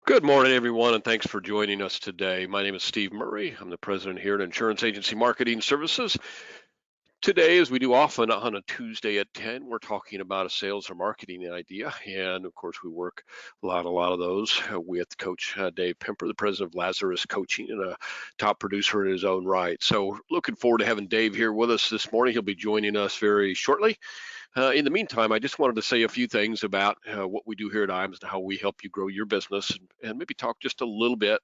Good morning, everyone, and thanks for joining us today. My name is Steve Murray. I'm the president here at Insurance Agency Marketing Services. Today, as we do often on a Tuesday at 10, we're talking about a sales or marketing idea. And of course, we work a lot of those with Coach Dave Pemper, the president of Lazarus Coaching and a top producer in his own right. So, looking forward to having Dave here with us this morning. He'll be joining us very shortly. In the meantime, I just wanted to say a few things about what we do here at IAMS and how we help you grow your business, and maybe talk just a little bit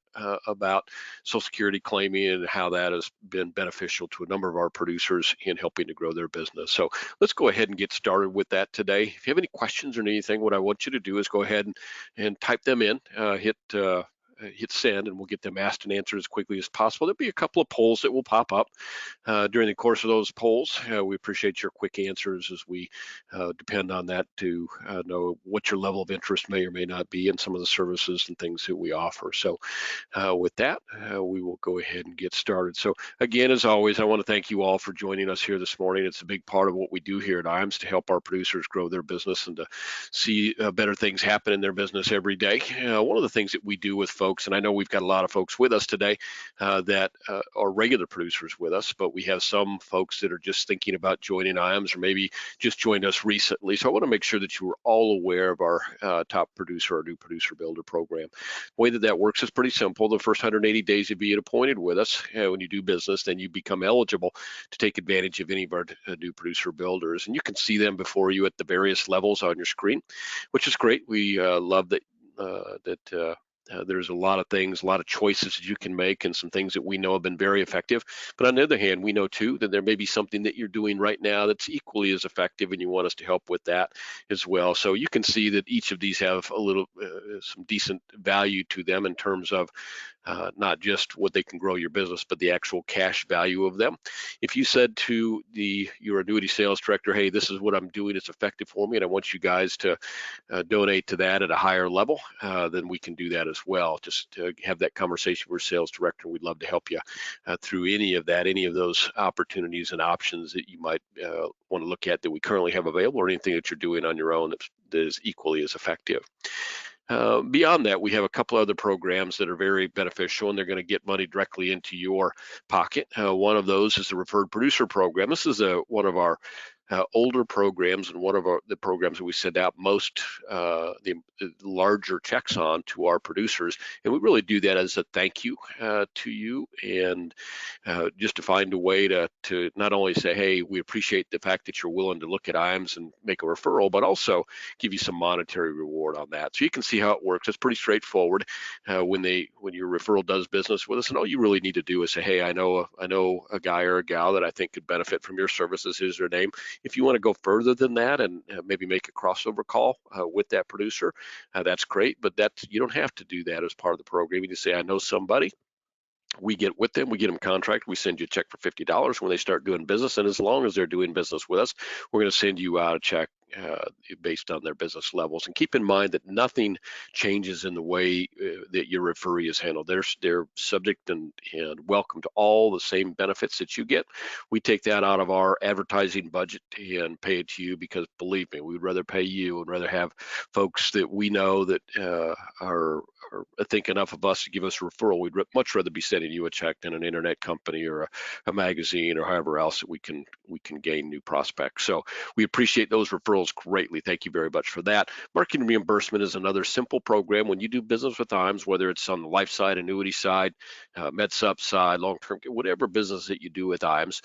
about Social Security claiming and how that has been beneficial to a number of our producers in helping to grow their business. So let's go ahead and get started with that today. If you have any questions or anything, what I want you to do is go ahead and type them in, hit send, and we'll get them asked and answered as quickly as possible. There'll be a couple of polls that will pop up during the course of those polls. We appreciate your quick answers as we depend on that to know what your level of interest may or may not be in some of the services and things that we offer. So with that, we will go ahead and get started. So again, as always, I want to thank you all for joining us here this morning. It's a big part of what we do here at IAMS to help our producers grow their business and to see better things happen in their business every day. One of the things that we do with folks, and I know we've got a lot of folks with us today that are regular producers with us, but we have some folks that are just thinking about joining IAMS or maybe just joined us recently. So I want to make sure that you are all aware of our top producer or new producer builder program. The way that works is pretty simple. The first 180 days you be appointed with us when you do business, then you become eligible to take advantage of any of our new producer builders. And you can see them before you at the various levels on your screen, which is great. We love that there's a lot of things, a lot of choices that you can make, and some things that we know have been very effective. But on the other hand, we know too that there may be something that you're doing right now that's equally as effective, and you want us to help with that as well. So you can see that each of these have a little, some decent value to them in terms of not just what they can grow your business, but the actual cash value of them. If you said to your annuity sales director, hey, this is what I'm doing, it's effective for me, and I want you guys to donate to that at a higher level, then we can do that as well. Just have that conversation with your sales director. We'd love to help you through any of that, any of those opportunities and options that you might want to look at that we currently have available, or anything that you're doing on your own that is equally as effective. Beyond that, we have a couple other programs that are very beneficial, and they're going to get money directly into your pocket. One of those is the Referred Producer Program. This is one of our older programs, and one of the programs that we send out most the larger checks on to our producers, and we really do that as a thank you to you, and just to find a way to not only say, hey, we appreciate the fact that you're willing to look at IAMS and make a referral, but also give you some monetary reward on that. So you can see how it works. It's pretty straightforward when your referral does business with us, and all you really need to do is say, hey, I know a guy or a gal that I think could benefit from your services. Here's their name. If you want to go further than that and maybe make a crossover call with that producer, that's great, but you don't have to do that as part of the program. You just say, I know somebody. We get with them, we get them contract, we send you a check for $50 when they start doing business, and as long as they're doing business with us, we're going to send you out a check based on their business levels. And keep in mind that nothing changes in the way that your referee is handled. They're subject and welcome to all the same benefits that you get. We take that out of our advertising budget and pay it to you, because believe me, we'd rather pay you and rather have folks that we know that are think enough of us to give us a referral. We'd much rather be sending you a check than an internet company or a magazine or however else that we can gain new prospects. So we appreciate those referrals greatly. Thank you very much for that. Marketing reimbursement is another simple program. When you do business with IAMS, whether it's on the life side, annuity side, MedSup side, long-term, whatever business that you do with IAMS,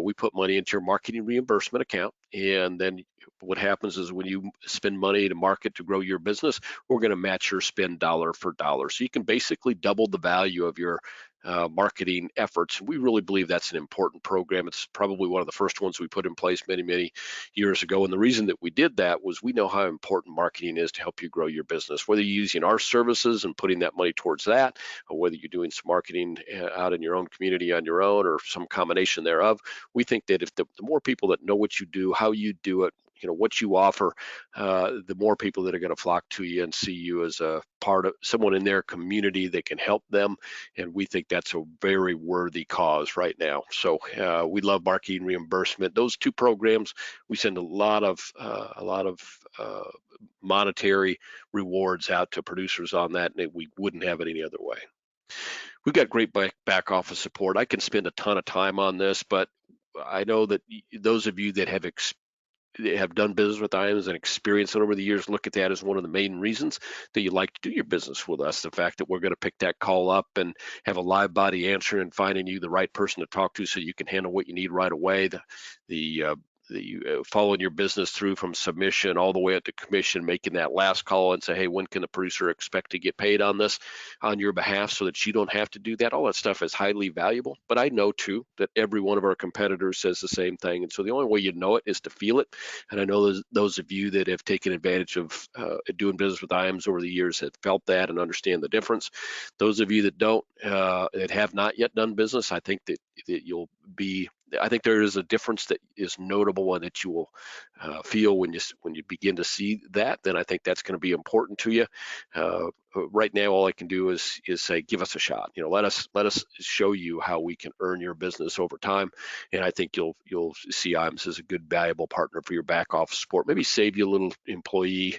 we put money into your marketing reimbursement account, and then what happens is when you spend money to market to grow your business, we're going to match your spend dollar for dollar. So you can basically double the value of your marketing efforts. We really believe that's an important program. It's probably one of the first ones we put in place many years ago. And the reason that we did that was we know how important marketing is to help you grow your business, whether you're using our services and putting that money towards that, or whether you're doing some marketing out in your own community on your own, or some combination thereof. We think that if the more people that know what you do, how you do it, what you offer, the more people that are going to flock to you and see you as a part of someone in their community that can help them. And we think that's a very worthy cause right now. So we love marketing reimbursement. Those two programs, we send a lot of monetary rewards out to producers on that, and we wouldn't have it any other way. We've got great back office support. I can spend a ton of time on this, but I know that those of you that have done business with IAMS and experienced it over the years look at that as one of the main reasons that you like to do your business with us. The fact that we're going to pick that call up and have a live body answer and finding you the right person to talk to so you can handle what you need right away. Following your business through from submission all the way up to commission, making that last call and say, hey, when can the producer expect to get paid on this on your behalf so that you don't have to do that? All that stuff is highly valuable. But I know too that every one of our competitors says the same thing. And so the only way you know it is to feel it. And I know those of you that have taken advantage of doing business with IAMS over the years have felt that and understand the difference. Those of you that don't, that have not yet done business, I think that I think there is a difference that is notable and that you will feel when you begin to see that. Then I think that's going to be important to you. Right now, all I can do is say, give us a shot. Let us show you how we can earn your business over time. And I think you'll see IAMS as a good, valuable partner for your back office support. Maybe save you a little employee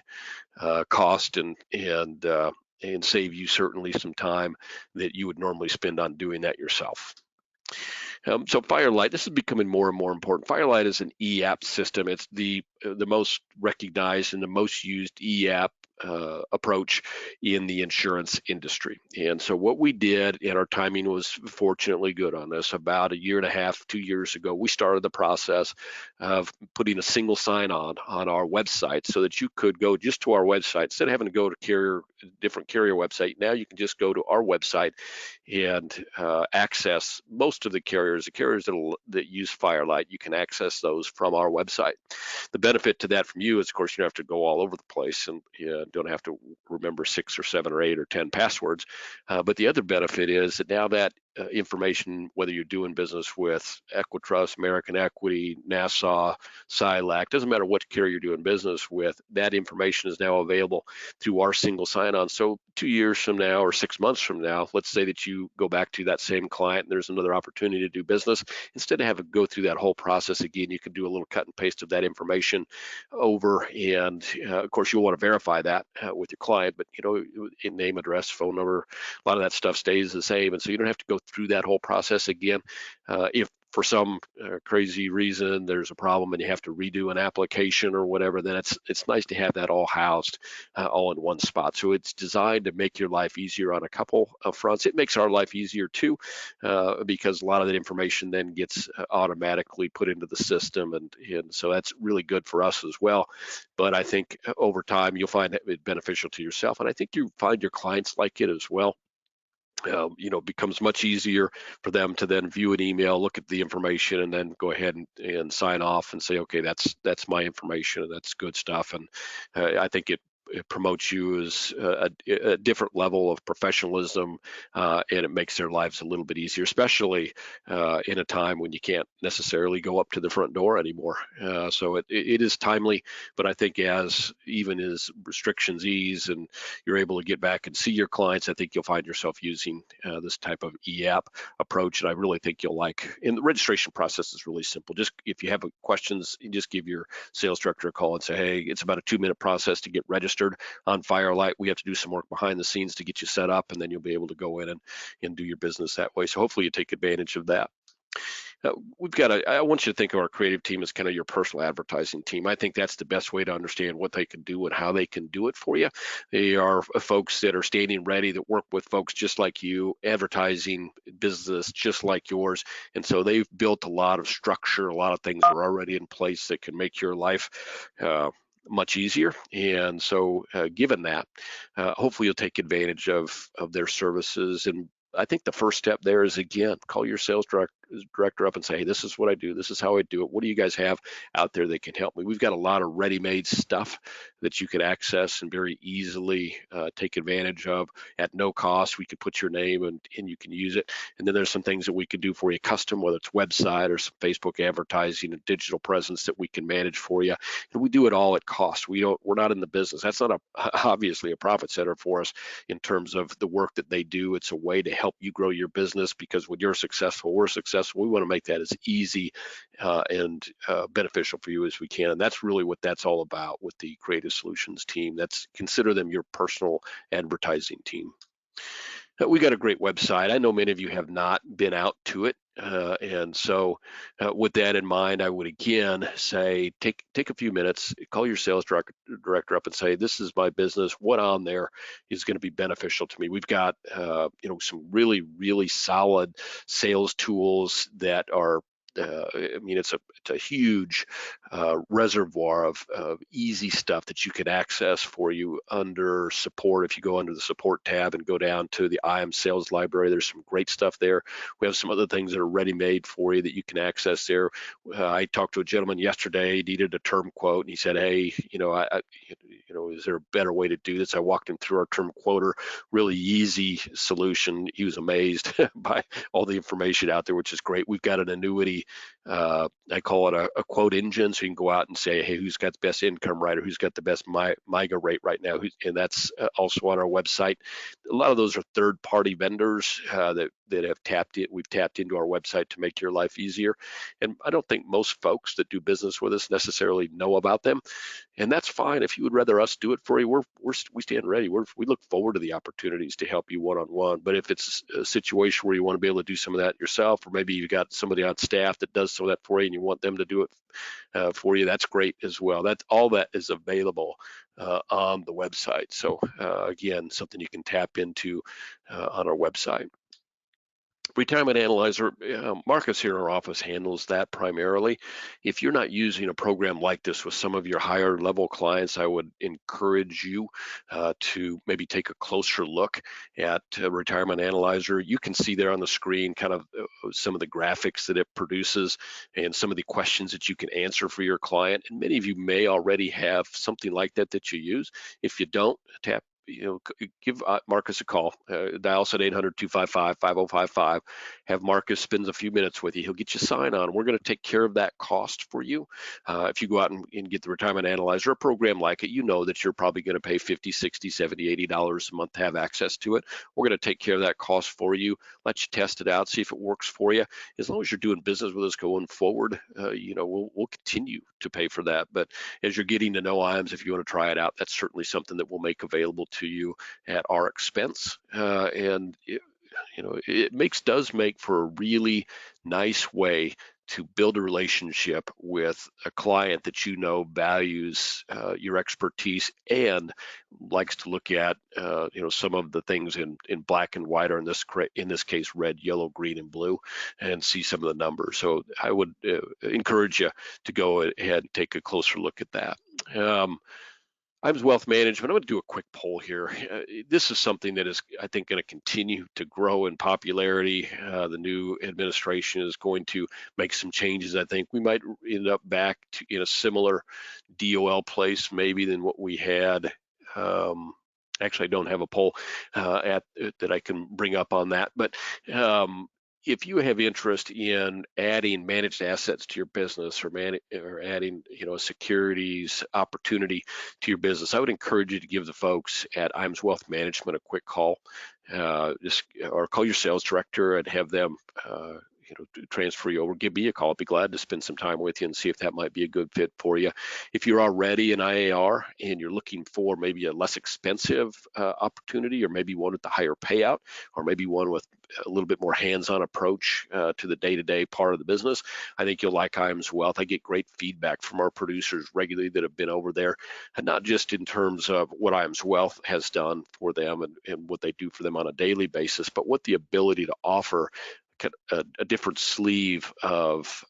cost and save you certainly some time that you would normally spend on doing that yourself. So Firelight, this is becoming more and more important. Firelight is an e-app system. It's the most recognized and the most used e-app approach in the insurance industry. And so what we did, and our timing was fortunately good on this, about a year and a half, 2 years ago, we started the process of putting a single sign-on on our website so that you could go just to our website. Instead of having to go to different carrier website, now you can just go to our website and access most of the carriers that use Firelight. You can access those from our website. The benefit to that from you is, of course, you don't have to go all over the place and you don't have to remember 6 or 7 or 8 or 10 passwords. But the other benefit is that now that information, whether you're doing business with Equitrust, American Equity, Nassau, Silac, doesn't matter what carrier you're doing business with, that information is now available through our single sign-on. So 2 years from now or 6 months from now, let's say that you go back to that same client and there's another opportunity to do business. Instead of having to go through that whole process again, you can do a little cut and paste of that information over. And of course, you'll want to verify that with your client, but in name, address, phone number, a lot of that stuff stays the same. And so you don't have to go through that whole process again. If for some crazy reason there's a problem and you have to redo an application or whatever, then it's nice to have that all housed all in one spot. So it's designed to make your life easier on a couple of fronts. It makes our life easier too, because a lot of that information then gets automatically put into the system, and so that's really good for us as well. But I think over time you'll find it beneficial to yourself, and I think you find your clients like it as well. Becomes much easier for them to then view an email, look at the information, and then go ahead and sign off and say, okay, that's my information, and that's good stuff. And I think it promotes you as a different level of professionalism, and it makes their lives a little bit easier, especially in a time when you can't necessarily go up to the front door anymore. So it is timely, but I think even as restrictions ease and you're able to get back and see your clients, I think you'll find yourself using this type of e-app approach, and I really think you'll like. And the registration process is really simple. Just if you have questions, you just give your sales director a call and say, hey, it's about a 2-minute process to get registered on Firelight. We have to do some work behind the scenes to get you set up, and then you'll be able to go in and do your business that way. So hopefully you take advantage of that. I want you to think of our creative team as kind of your personal advertising team. I think that's the best way to understand what they can do and how they can do it for you. They are folks that are standing ready, that work with folks just like you, advertising business just like yours. And so they've built a lot of structure, a lot of things are already in place that can make your life much easier. And so given that, hopefully you'll take advantage of their services. And I think the first step there is, again, call your sales director up and say, hey, this is what I do. This is how I do it. What do you guys have out there that can help me? We've got a lot of ready-made stuff that you can access and very easily take advantage of at no cost. We can put your name and you can use it. And then there's some things that we can do for you custom, whether it's website or some Facebook advertising and digital presence that we can manage for you. And we do it all at cost. We're not in the business. That's not obviously a profit center for us in terms of the work that they do. It's a way to help you grow your business, because when you're successful, we're successful. We want to make that as easy and beneficial for you as we can. And that's really what that's all about with the Creative Solutions team. Consider them your personal advertising team. We got a great website. I know many of you have not been out to it. And so with that in mind, I would again say, take a few minutes, call your sales director up and say, this is my business. What on there is going to be beneficial to me? We've got some really, really solid sales tools that are it's a huge reservoir of easy stuff that you can access for you under support. If you go under the support tab and go down to the IM sales library, there's some great stuff there. We have some other things that are ready-made for you that you can access there. I talked to a gentleman yesterday, needed a term quote, and he said, hey, is there a better way to do this? I walked him through our term quoter, really easy solution. He was amazed by all the information out there, which is great. We've got an annuity, I call it a quote engine, so you can go out and say, hey, who's got the best income rate, or who's got the best MIGA rate right now, and that's also on our website. A lot of those are third-party vendors that have we've tapped into our website to make your life easier, and I don't think most folks that do business with us necessarily know about them. And that's fine. If you would rather us do it for you, we stand ready. We look forward to the opportunities to help you one-on-one. But if it's a situation where you want to be able to do some of that yourself, or maybe you've got somebody on staff that does some of that for you and you want them to do it for you, that's great as well. All that is available on the website. So again, something you can tap into on our website. Retirement Analyzer, Marcus here in our office handles that primarily. If you're not using a program like this with some of your higher level clients, I would encourage you to maybe take a closer look at Retirement Analyzer. You can see there on the screen kind of some of the graphics that it produces and some of the questions that you can answer for your client. And many of you may already have something like that you use. If you don't, give Marcus a call. Dial us at 800-255-5055. Have Marcus spend a few minutes with you. He'll get you sign on. We're going to take care of that cost for you. If you go out and get the Retirement Analyzer, a program like it, you know that you're probably going to pay $50, $60, $70, $80 a month to have access to it. We're going to take care of that cost for you, let you test it out, see if it works for you. As long as you're doing business with us going forward, we'll continue to pay for that. But as you're getting to know IAMS, if you want to try it out, that's certainly something that we'll make available to you at our expense. And it does make for a really nice way to build a relationship with a client that values your expertise and likes to look at some of the things in black and white, or in this case red, yellow, green, and blue, and see some of the numbers. So I would encourage you to go ahead and take a closer look at that. IAMS Wealth Management, I'm going to do a quick poll here. This is something that is, I think, going to continue to grow in popularity. The new administration is going to make some changes. I think we might end up back in a similar DOL place maybe than what we had. Actually, I don't have a poll that I can bring up on that, but if you have interest in adding managed assets to your business, or adding a securities opportunity to your business, I would encourage you to give the folks at IAMS Wealth Management a quick call, or call your sales director and have them transfer you over. Give me a call. I'd be glad to spend some time with you and see if that might be a good fit for you. If you're already an IAR and you're looking for maybe a less expensive opportunity, or maybe one with the higher payout, or maybe one with a little bit more hands-on approach to the day-to-day part of the business, I think you'll like IAMS Wealth. I get great feedback from our producers regularly that have been over there, and not just in terms of what IAMS Wealth has done for them and what they do for them on a daily basis, but what the ability to offer a different sleeve of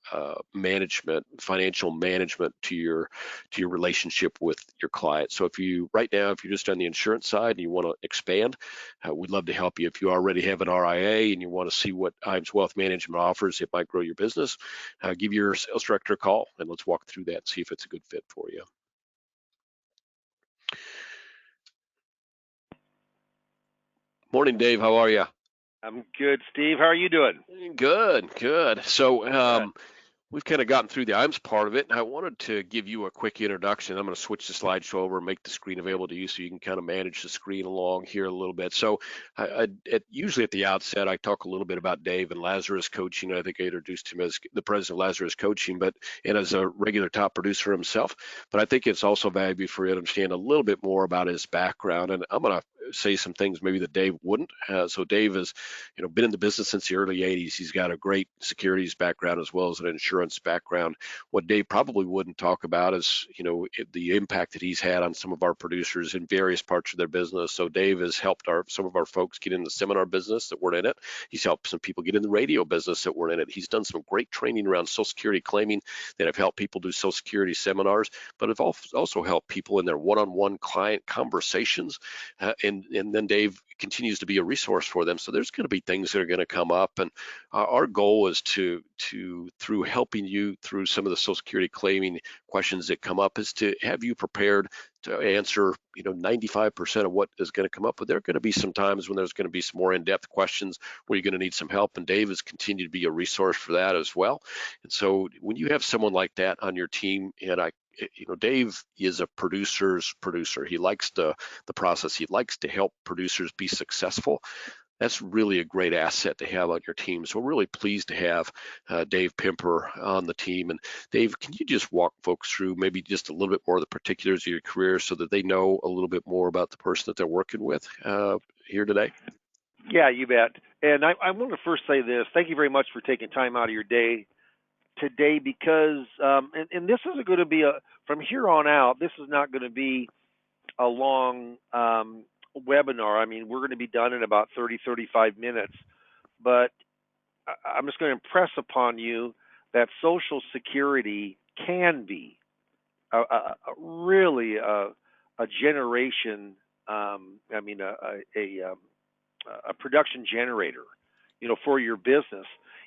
management, financial management to your relationship with your client. So if you right now, if you're just on the insurance side and you want to expand, we'd love to help you. If you already have an RIA and you want to see what IAMS Wealth Management offers, it might grow your business. Give your sales director a call and let's walk through that and see if it's a good fit for you. Morning, Dave. How are you? I'm good, Steve. How are you doing? Good. So Good. we've kind of gotten through the IAMS part of it, and I wanted to give you a quick introduction. I'm going to switch the slideshow over and make the screen available to you so you can kind of manage the screen along here a little bit. So usually at the outset, I talk a little bit about Dave and Lazarus Coaching. I think I introduced him as the president of Lazarus Coaching, and as a regular top producer himself. But I think it's also valuable for you to understand a little bit more about his background, and I'm going to say some things maybe that Dave wouldn't. So Dave has, been in the business since the early 80s. He's got a great securities background as well as an insurance background. What Dave probably wouldn't talk about is, the impact that he's had on some of our producers in various parts of their business. So Dave has helped some of our folks get in the seminar business that weren't in it. He's helped some people get in the radio business that weren't in it. He's done some great training around Social Security claiming that have helped people do Social Security seminars, but have also helped people in their one-on-one client conversations. And then Dave continues to be a resource for them. So there's going to be things that are going to come up, and our goal is to through helping you through some of the Social Security claiming questions that come up, is to have you prepared to answer 95% of what is going to come up. But there are going to be some times when there's going to be some more in-depth questions where you're going to need some help, and Dave has continued to be a resource for that as well. And so when you have someone like that on your team, and Dave is a producer's producer. He likes the process. He likes to help producers be successful. That's really a great asset to have on your team. So we're really pleased to have Dave Pimper on the team. And Dave, can you just walk folks through maybe just a little bit more of the particulars of your career so that they know a little bit more about the person that they're working with here today? Yeah, you bet. And I want to first say this. Thank you very much for taking time out of your day today, because and this isn't going to be from here on out, this is not going to be a long webinar. I mean, we're going to be done in about 35 minutes. But I'm just going to impress upon you that Social Security can be really a generation, a production generator, for your business,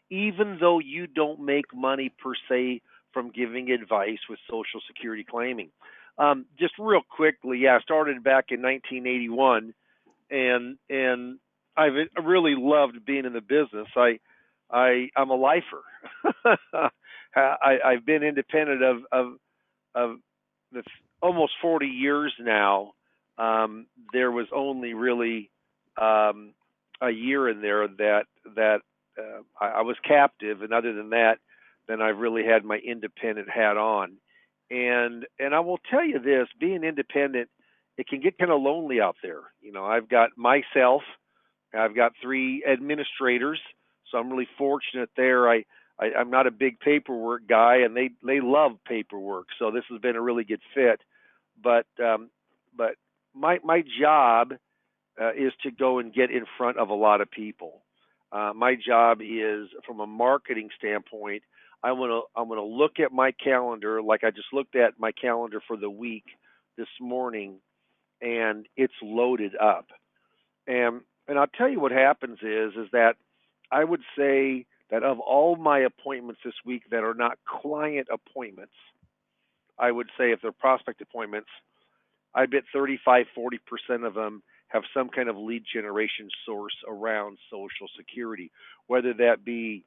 even though you don't make money per se from giving advice with Social Security claiming. Just real quickly, I started back in 1981, and I've really loved being in the business. I'm a lifer. I've been independent of this almost 40 years now. There was only really a year in there that I was captive, and other than that, then I really had my independent hat on. And I will tell you this: being independent, it can get kind of lonely out there. I've got myself, I've got 3 administrators, so I'm really fortunate there. I'm not a big paperwork guy, and they love paperwork, so this has been a really good fit. But my job is to go and get in front of a lot of people. My job is, from a marketing standpoint, I'm gonna look at my calendar, like I just looked at my calendar for the week this morning, and it's loaded up. And I'll tell you what happens is that I would say that of all my appointments this week that are not client appointments, I would say if they're prospect appointments, I bet 35-40% of them have some kind of lead generation source around Social Security, whether that be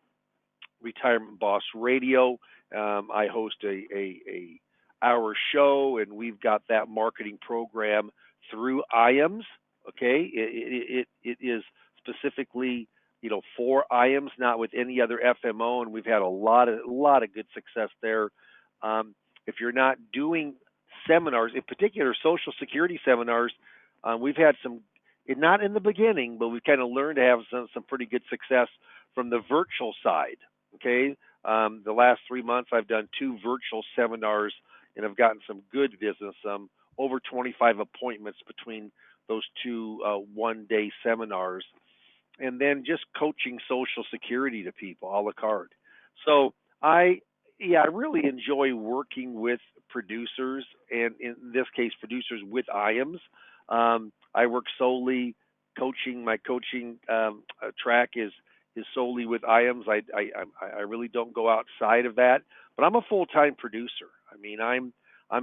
Retirement Boss Radio. I host a hour show, and we've got that marketing program through IAMS. Okay, it is specifically for IAMS, not with any other FMO, and we've had a lot of good success there. If you're not doing seminars, in particular Social Security seminars, we've had some, not in the beginning, but we've kind of learned to have some pretty good success from the virtual side. Okay, the last 3 months I've done 2 virtual seminars, and I've gotten some good business, over 25 appointments between those 2 one-day seminars. and then just coaching Social Security to people a la carte. So I really enjoy working with producers, and in this case, producers with IAMs. I work solely coaching. My coaching track is solely with IAMs. I really don't go outside of that, but I'm a full time producer. I mean, I'm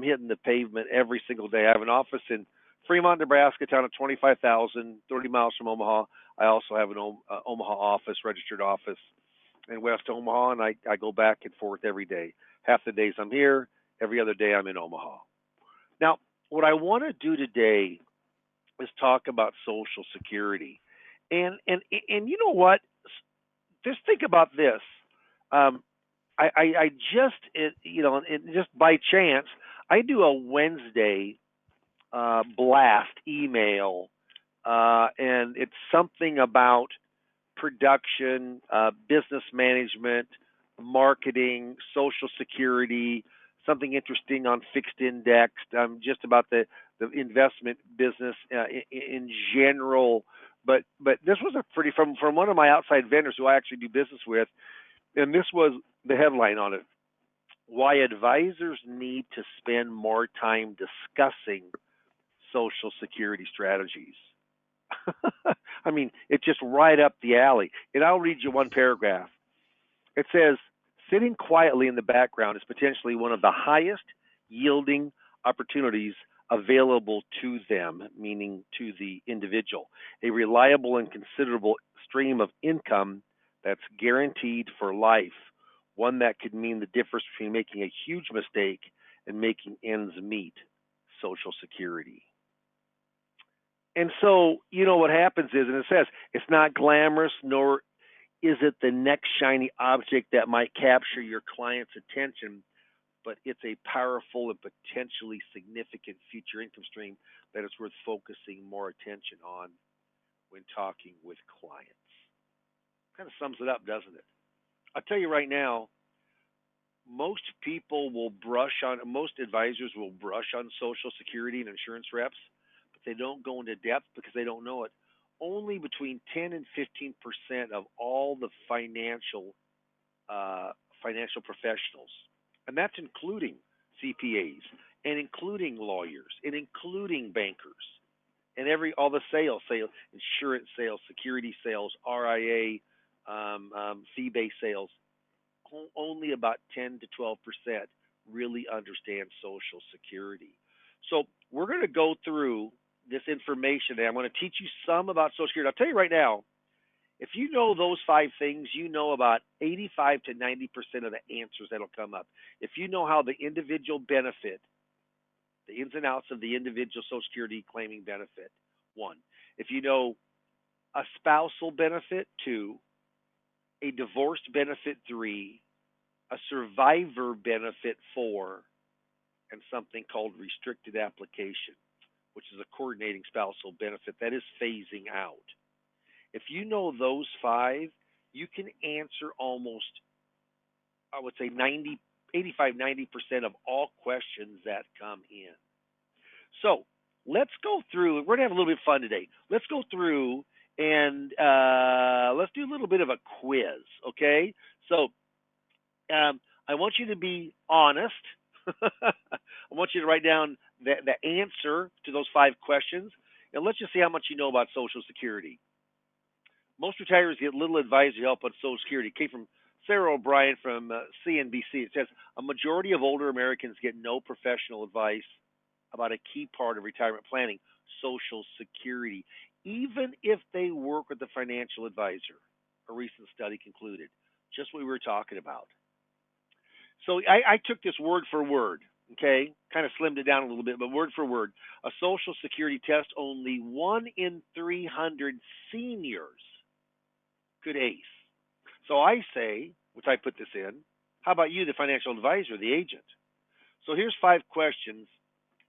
hitting the pavement every single day. I have an office in Fremont, Nebraska, town of 25,000, 30 miles from Omaha. I also have an Omaha office, registered office in West Omaha, and I go back and forth every day. Half the days I'm here, every other day I'm in Omaha. Now, what I want to do today is talk about Social Security, and you know what? Just think about this. Um, I just just by chance I do a Wednesday blast email, and it's something about production, business management, marketing, Social Security, something interesting on fixed indexed, just about the investment business in general. But this was a pretty from one of my outside vendors who I actually do business with, and this was the headline on it: Why advisors need to spend more time discussing Social Security strategies. I mean, it's just right up the alley. And I'll read you one paragraph. It says, sitting quietly in the background is potentially one of the highest yielding opportunities available to them, meaning to the individual. A reliable and considerable stream of income that's guaranteed for life, one that could mean the difference between making a huge mistake and making ends meet, Social Security. And so, you know what happens is, and it says, it's not glamorous, nor is it the next shiny object that might capture your client's attention, but it's a powerful and potentially significant future income stream that is worth focusing more attention on when talking with clients. Kind of sums it up, doesn't it? I'll tell you right now, most advisors will brush on Social Security and insurance reps, but they don't go into depth because they don't know it. Only between 10 and 15% of all the financial professionals, and that's including CPAs and including lawyers and including bankers and all the sales, insurance sales, security sales, RIA, fee-based sales. Only about 10 to 12% really understand Social Security. So we're going to go through this information, and I'm going to teach you some about Social Security. I'll tell you right now, if you know those 5 things, you know about 85 to 90% of the answers that'll come up. If you know how the individual benefit, the ins and outs of the individual Social Security claiming benefit, 1. If you know a spousal benefit, 2. A divorced benefit, 3. A survivor benefit, 4. And something called restricted application, which is a coordinating spousal benefit that is phasing out. If you know those 5, you can answer almost, I would say 85-90% of all questions that come in. So let's go through. We're going to have a little bit of fun today. Let's go through and let's do a little bit of a quiz, okay? So I want you to be honest. I want you to write down the answer to those 5 questions, and let's just see how much you know about Social Security. Most retirees get little advisory help on Social Security. It came from Sarah O'Brien from CNBC. It says, a majority of older Americans get no professional advice about a key part of retirement planning, Social Security, even if they work with a financial advisor. A recent study concluded. Just what we were talking about. So I took this word for word, okay? Kind of slimmed it down a little bit, but word for word. A Social Security test, only 1 in 300 seniors could ace. So I say, which I put this in, how about you, the financial advisor, the agent? So here's 5 questions,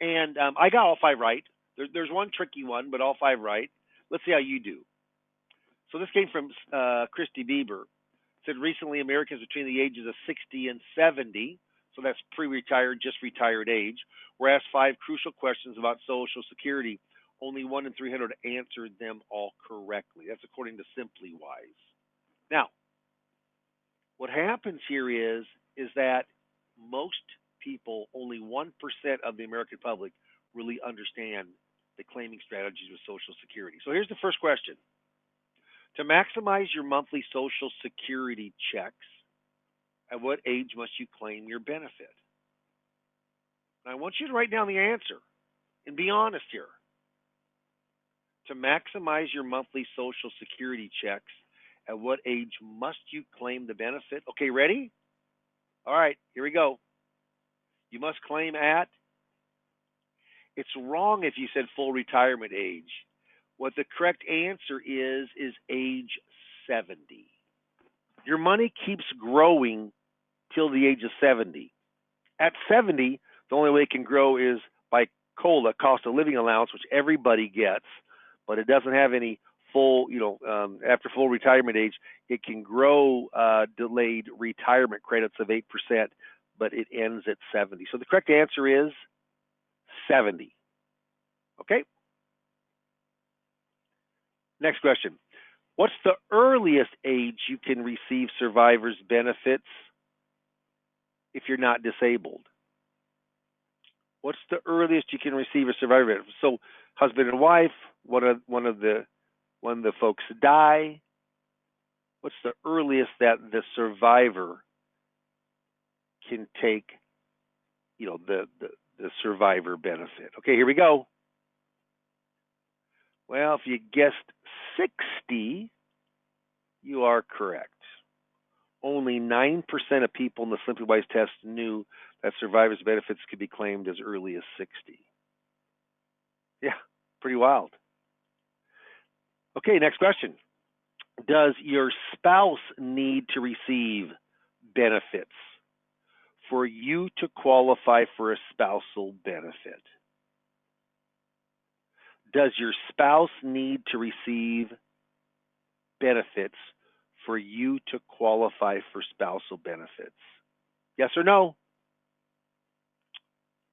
and I got all 5 right. There's one tricky one, but all 5 right. Let's see how you do. So this came from Christy Bieber. Said recently Americans between the ages of 60 and 70, so that's pre-retired, just retired age, were asked 5 crucial questions about Social Security. Only 1 in 300 answered them all correctly. That's according to SimplyWise. Now, what happens here is that most people, only 1% of the American public, really understand the claiming strategies with Social Security. So here's the first question. To maximize your monthly Social Security checks, at what age must you claim your benefit? And I want you to write down the answer and be honest here. To maximize your monthly Social Security checks, at what age must you claim the benefit? Okay, ready? All right, here we go. You must claim at, it's wrong if you said full retirement age. What the correct answer is age 70. Your money keeps growing till the age of 70. At 70, the only way it can grow is by COLA, cost of living allowance, which everybody gets, but it doesn't have any full, after full retirement age, it can grow delayed retirement credits of 8%, but it ends at 70. So the correct answer is 70. Okay? Next question. What's the earliest age you can receive survivor's benefits if you're not disabled? What's the earliest you can receive a survivor benefit? So husband and wife, one of the folks die. What's the earliest that the survivor can take, the survivor benefit? Okay, here we go. Well, if you guessed 60, you are correct. Only 9% of people in the SimplyWise test knew that survivor's benefits could be claimed as early as 60. Yeah, pretty wild. Okay, next question. Does your spouse need to receive benefits for you to qualify for a spousal benefit? Does your spouse need to receive benefits for you to qualify for spousal benefits? Yes or no?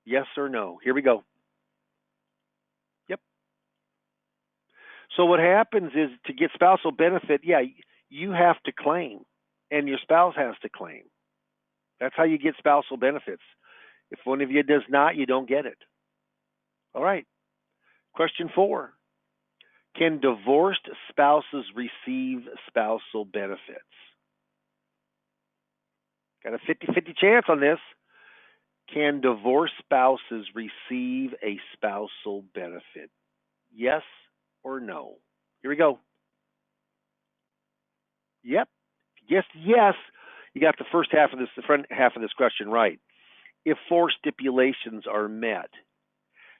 Yes or no? Here we go. Yep. So what happens is, to get spousal benefit, you have to claim, and your spouse has to claim. That's how you get spousal benefits. If one of you does not, you don't get it. All right. Question 4. Can divorced spouses receive spousal benefits? Got a 50-50 chance on this. Can divorced spouses receive a spousal benefit? Yes or no? Here we go. Yep. Yes, you got the front half of this question right. If 4 stipulations are met.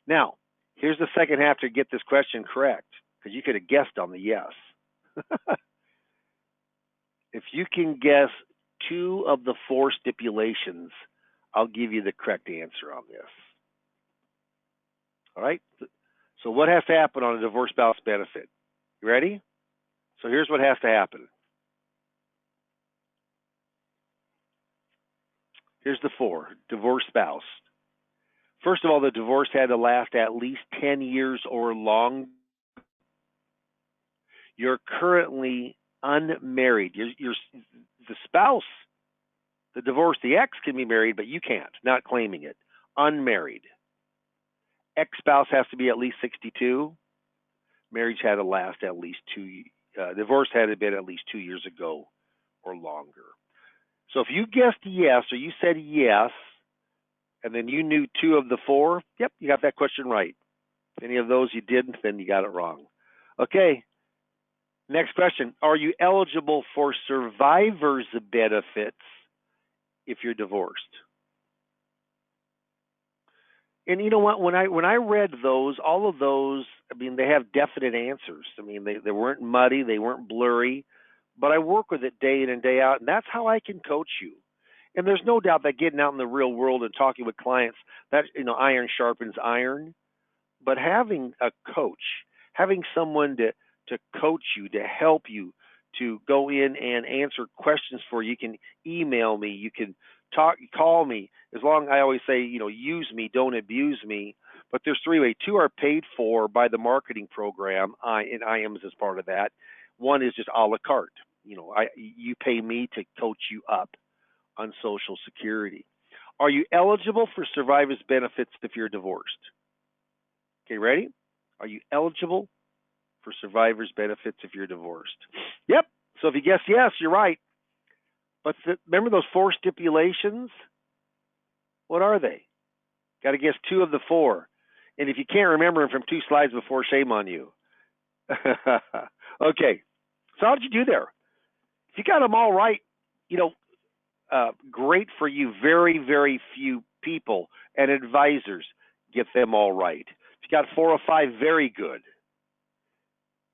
Now, here's the second half to get this question correct, because you could have guessed on the yes. If you can guess 2 of the 4 stipulations, I'll give you the correct answer on this. All right? So what has to happen on a divorced spouse benefit? You ready? So here's what has to happen. Here's the 4. Divorced spouse. First of all, the divorce had to last at least 10 years or longer. You're currently unmarried. You're the spouse, the divorce, the ex can be married, but you can't, not claiming it. Unmarried. Ex-spouse has to be at least 62. Marriage had to last at least 2. Divorce had to be at least 2 years ago or longer. So if you guessed yes, or you said yes, and then you knew 2 of the 4, yep, you got that question right. If any of those you didn't, then you got it wrong. Okay, next question. Are you eligible for survivor's benefits if you're divorced? And you know what? When I read those, all of those, they have definite answers. They weren't muddy, they weren't blurry, but I work with it day in and day out, and that's how I can coach you. And there's no doubt that getting out in the real world and talking with clients, that iron sharpens iron. But having a coach, having someone to coach you, to help you, to go in and answer questions for you. You can email me, you can call me. As long, I always say, use me, don't abuse me. But there's three ways. Two are paid for by the marketing program, and IAMS is part of that. One is just a la carte. You pay me to coach you up on Social Security. Are you eligible for survivor's benefits if you're divorced? Okay, ready? Are you eligible for survivor's benefits if you're divorced? Yep. So if you guess yes, you're right. But remember those four stipulations? What are they? Got to guess two of the four. And if you can't remember them from 2 slides before, shame on you. Okay. So how did you do there? If you got them all right, great for you. Very, very few people and advisors get them all right. If you got 4 or 5, very good.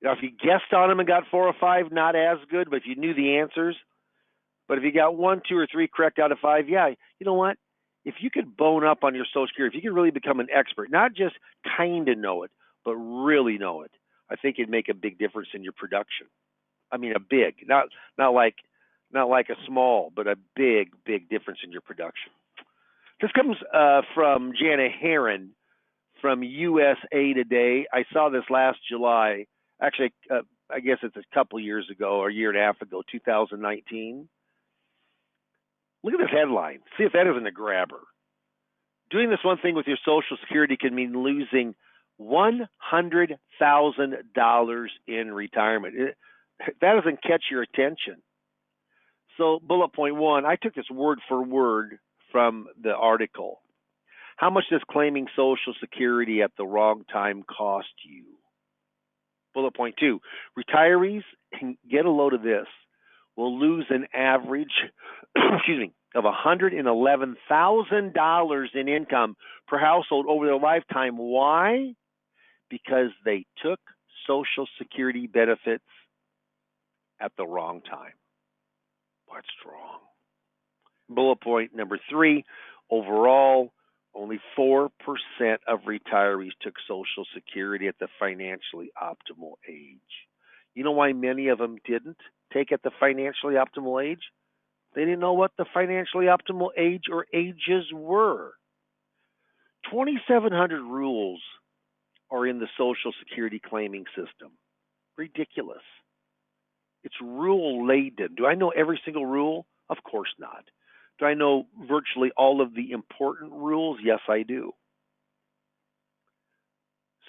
Now, if you guessed on them and got 4 or 5, not as good, but if you knew the answers. But if you got 1, 2, or 3 correct out of 5, yeah, you know what? If you could bone up on your Social Security, if you could really become an expert, not just kind of know it, but really know it, I think it'd make a big difference in your production. I mean, a big, not like a small, but a big, big difference in your production. This comes from Jana Heron from USA Today. I saw this last July. Actually, I guess it's a couple years ago or a year and a half ago, 2019. Look at this headline. See if that isn't a grabber. Doing this one thing with your Social Security can mean losing $100,000 in retirement. That doesn't catch your attention. So bullet point 1, I took this word for word from the article. How much does claiming Social Security at the wrong time cost you? Bullet point 2, retirees, get a load of this, will lose an average of $111,000 in income per household over their lifetime. Why? Because they took Social Security benefits at the wrong time. What's wrong? Bullet point number 3, overall, only 4% of retirees took Social Security at the financially optimal age. You know why many of them didn't take at the financially optimal age? They didn't know what the financially optimal age or ages were. 2,700 rules are in the Social Security claiming system. Ridiculous. It's rule laden. Do I know every single rule? Of course not. Do I know virtually all of the important rules? Yes, I do.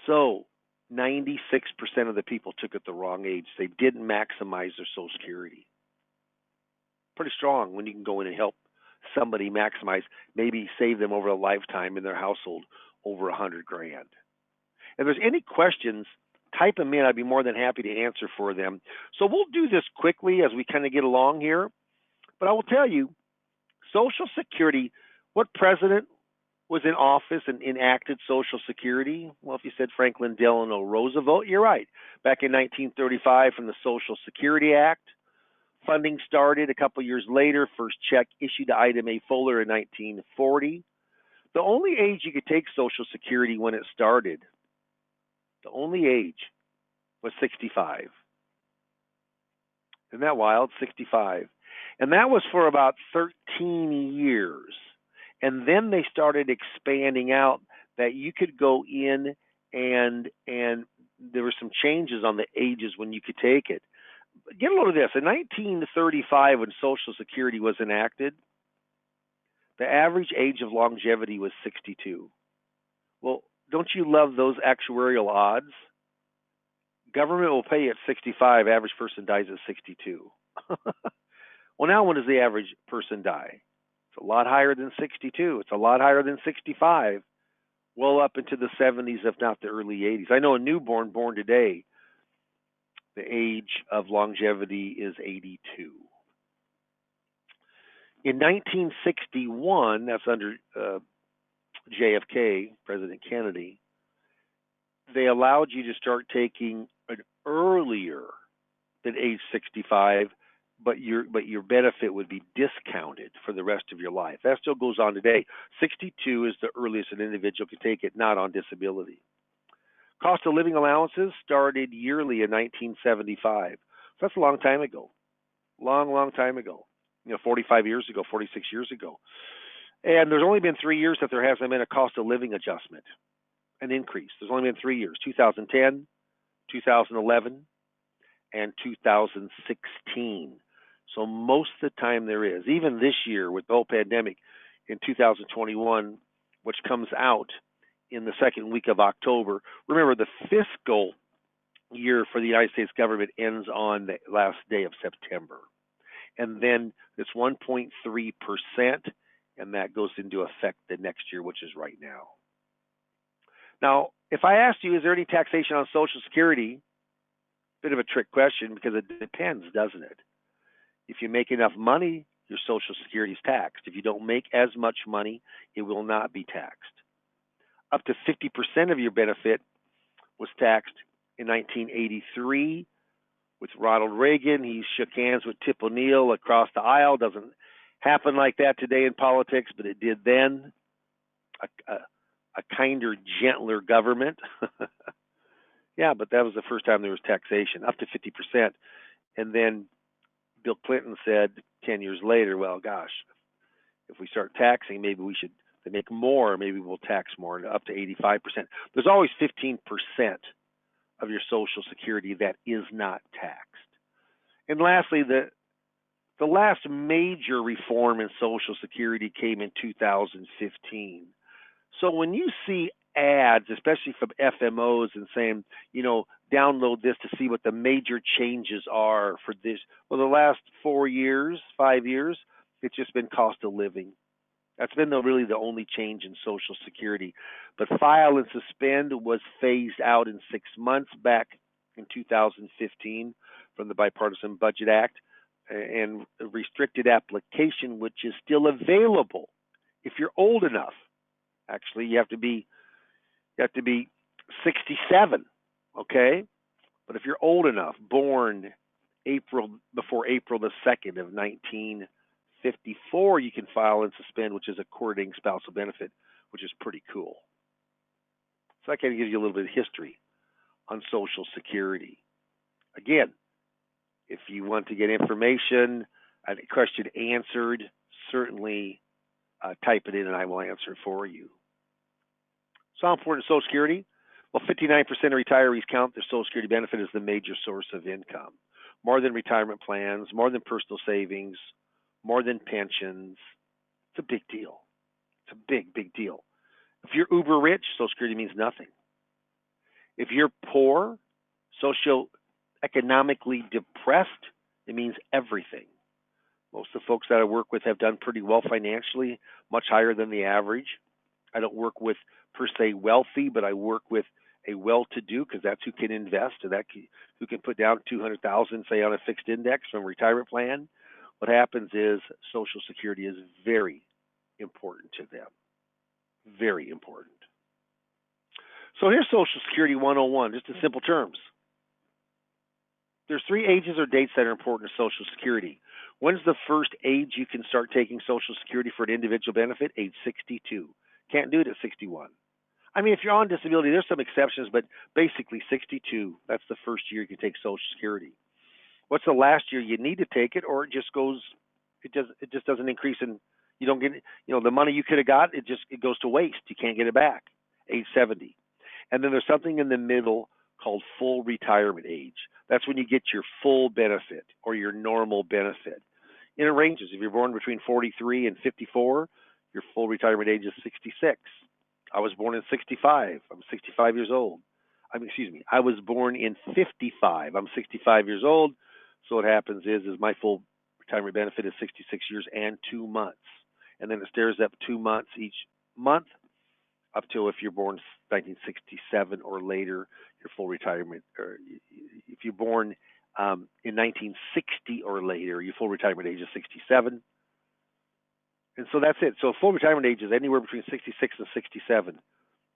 So 96% of the people took it the wrong age. They didn't maximize their Social Security. Pretty strong when you can go in and help somebody maximize, maybe save them over a lifetime in their household over $100,000. If there's any questions, type them in. I'd be more than happy to answer for them. So we'll do this quickly as we kind of get along here. But I will tell you, Social Security, what president was in office and enacted Social Security? Well, if you said Franklin Delano Roosevelt, you're right. Back in 1935 from the Social Security Act. Funding started a couple years later. First check issued to Ida Mae Fuller in 1940. The only age you could take Social Security when it started, the only age was 65. Isn't that wild? 65. And that was for about 13 years. And then they started expanding out that you could go in and there were some changes on the ages when you could take it. Get a load of this. In 1935, when Social Security was enacted, the average age of longevity was 62. Well, don't you love those actuarial odds? Government will pay you at 65. Average person dies at 62. Well, now when does the average person die? It's a lot higher than 62. It's a lot higher than 65. Well up into the 70s, if not the early 80s. I know a newborn born today, the age of longevity is 82. In 1961, that's under JFK, President Kennedy, they allowed you to start taking an earlier than age 65, but your benefit would be discounted for the rest of your life. That still goes on today. 62 is the earliest an individual can take it, not on disability. Cost of living allowances started yearly in 1975. So that's a long time ago. Long time ago. 45 years ago, 46 years ago. And there's only been 3 years that there hasn't been a cost of living adjustment. an increase. There's only been 3 years, 2010, 2011, and 2016. So most of the time there is. Even this year with the whole pandemic in 2021, which comes out in the second week of October. Remember, the fiscal year for the United States government ends on the last day of September. And then it's 1.3%, and that goes into effect the next year, which is right now. Now, if I asked you, is there any taxation on Social Security? Bit of a trick question because it depends, doesn't it? If you make enough money, your Social Security is taxed. If you don't make as much money, it will not be taxed. Up to 50% of your benefit was taxed in 1983 with Ronald Reagan. He shook hands with Tip O'Neill across the aisle. Doesn't happen like that today in politics, but it did then. A kinder, gentler government. Yeah, but that was the first time there was taxation, up to 50%. And then Bill Clinton said 10 years later, well, gosh, if we start taxing, maybe we should make more, maybe we'll tax more, up to 85%. There's always 15% of your Social Security that is not taxed. And lastly, the last major reform in Social Security came in 2015. So when you see ads, especially from FMOs and saying, download this to see what the major changes are for this, well, the last 4 years, 5 years, it's just been cost of living. That's been really the only change in Social Security. But file and suspend was phased out in 6 months back in 2015 from the Bipartisan Budget Act, and restricted application, which is still available if you're old enough. Actually, you have to be 67, okay? But if you're old enough, born before April the 2nd of 1954, you can file and suspend, which is a coordinating spousal benefit, which is pretty cool. So that kind of gives you a little bit of history on Social Security. Again, if you want to get information, a question answered, certainly type it in and I will answer it for you. So how important is Social Security? Well, 59% of retirees count their Social Security benefit as the major source of income. More than retirement plans, more than personal savings, more than pensions. It's a big deal. It's a big, big deal. If you're uber rich, Social Security means nothing. If you're poor, socioeconomically depressed, it means everything. Most of the folks that I work with have done pretty well financially, much higher than the average. I don't work with, per se, wealthy, but I work with a well-to-do because that's who can invest, and who can put down $200,000, say, on a fixed index from a retirement plan. What happens is Social Security is very important to them. Very important. So here's Social Security 101, just in simple terms. There's 3 ages or dates that are important to Social Security. When's the first age you can start taking Social Security for an individual benefit? Age 62. Can't do it at 61. I mean, if you're on disability, there's some exceptions, but basically 62, that's the first year you can take Social Security. What's the last year you need to take it, or it just doesn't increase, and you don't get, the money you could have got, it goes to waste. You can't get it back. Age 70. And then there's something in the middle called full retirement age. That's when you get your full benefit or your normal benefit. And it ranges. If you're born between 43 and 54, your full retirement age is 66. I was born in 65. I'm 65 years old. I was born in 55. I'm 65 years old. So what happens is my full retirement benefit is 66 years and 2 months. And then it stairs up 2 months each month up till if you're born 1967 or later, your full retirement, or if you're born in 1960 or later, your full retirement age is 67. And so that's it. So full retirement age is anywhere between 66 and 67.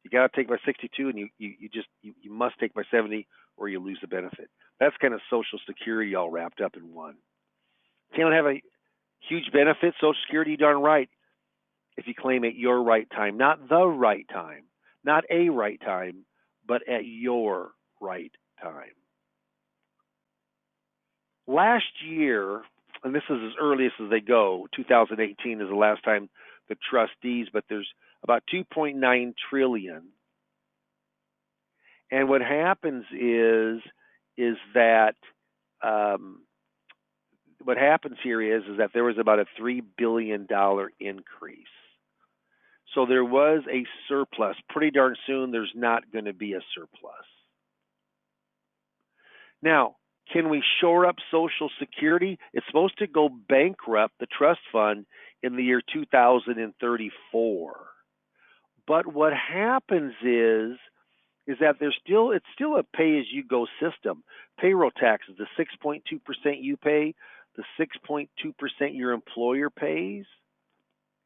You got to take by 62, and you must take by 70, or you lose the benefit. That's kind of Social Security all wrapped up in one. If you don't have a huge benefit, Social Security, darn right, if you claim at your right time, not the right time, not a right time, but at your right time. Last year, and this is as earliest as they go, 2018 is the last time the trustees, but there's about $2.9 trillion And what happens is that um, what happens here is that there was about a $3 billion increase. So there was a surplus. Pretty darn soon, there's not going to be a surplus. Now, can we shore up Social Security? It's supposed to go bankrupt, the trust fund, in the year 2034. But what happens is that it's still a pay-as-you-go system. Payroll taxes, the 6.2% you pay, the 6.2% your employer pays.